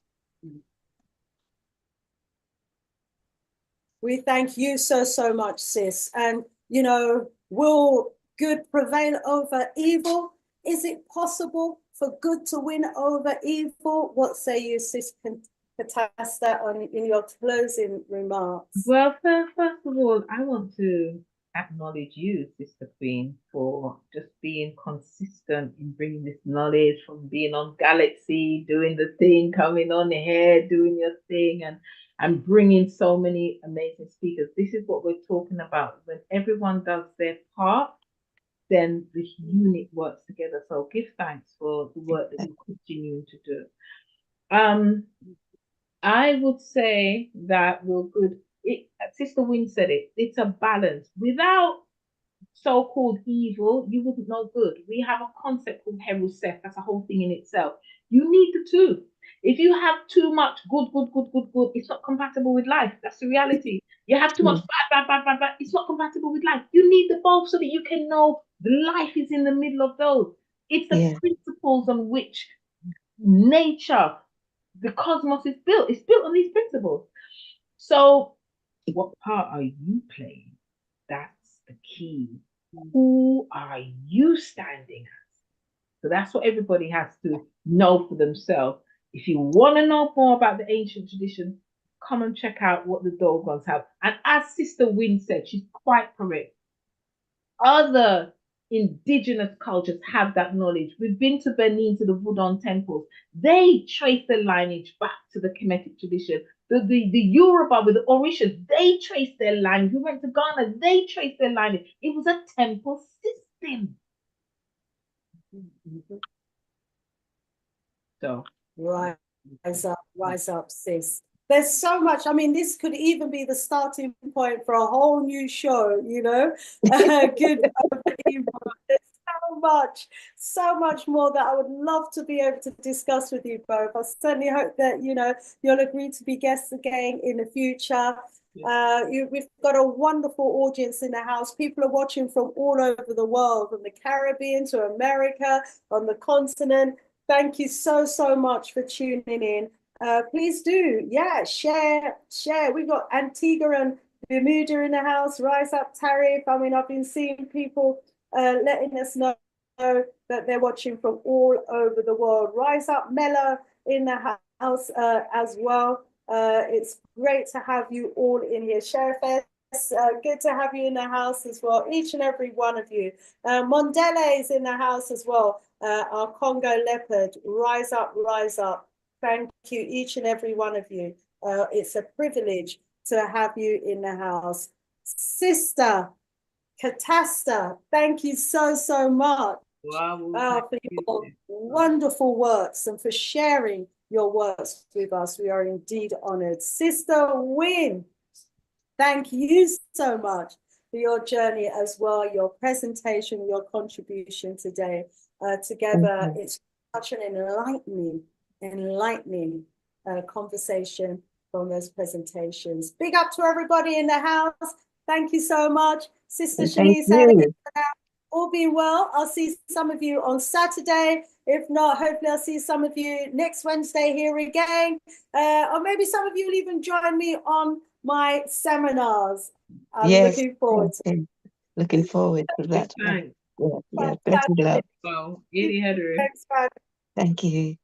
We thank you so much, sis. And, you know, will good prevail over evil? Is it possible for good to win over evil? What say you, sis Katasta, in your closing remarks? Well, first of all, I want to acknowledge you, Sister Queen, for just being consistent in bringing this knowledge, from being on Galaxy, doing the thing, coming on here, doing your thing, and bringing so many amazing speakers. This is what we're talking about. When everyone does their part, then the unit works together. So give thanks for the work that you continue to do. I would say that we're good. Sister Wynne said it. It's a balance. Without so-called evil, you wouldn't know good. We have a concept called heruseth. That's a whole thing in itself. You need the two. If you have too much good, it's not compatible with life. That's the reality. You have too much bad, it's not compatible with life. You need the both so that you can know the life is in the middle of those. It's the principles on which nature, the cosmos is built. It's built on these principles. So what part are you playing? That's the key. Who are you standing as? So that's what everybody has to know for themselves. If you want to know more about the ancient tradition, come and check out what the Dogons have. And as Sister Wynne said, she's quite correct. Other indigenous cultures have that knowledge. We've been to Benin, to the Vodun temples. They trace their lineage back to the Kemetic tradition. The Yoruba with the Orishas, they trace their lineage. We went to Ghana, they traced their lineage. It was a temple system. So rise up, sis. There's so much. I mean, this could even be the starting point for a whole new show, you know. Good over evil. There's so much more that I would love to be able to discuss with you both. I certainly hope that, you know, you'll agree to be guests again in the future. We've got a wonderful audience in the house. People are watching from all over the world, from the Caribbean to America, on the continent. Thank you so much for tuning in. Please do, share. We've got Antigua and Bermuda in the house. Rise up, Tariff. I mean, I've been seeing people letting us know that they're watching from all over the world. Rise up, Mela in the house as well. It's great to have you all in here. Sheriff good to have you in the house as well, each and every one of you. Mondele is in the house as well. Our Congo leopard, rise up, rise up. Thank you, each and every one of you. It's a privilege to have you in the house. Sister Katasta, thank you so much for your wonderful works and for sharing your works with us. We are indeed honored. Sister Wynne, thank you so much for your journey as well, your presentation, your contribution today. Together, it's such an enlightening conversation from those presentations. Big up to everybody in the house. Thank you so much. Sister Shanice, all being well, I'll see some of you on Saturday. If not, hopefully I'll see some of you next Wednesday here again. Or maybe some of you will even join me on my seminars. I'm looking forward to it. Looking forward to that. Blessed love. So, Thanks, Thank you.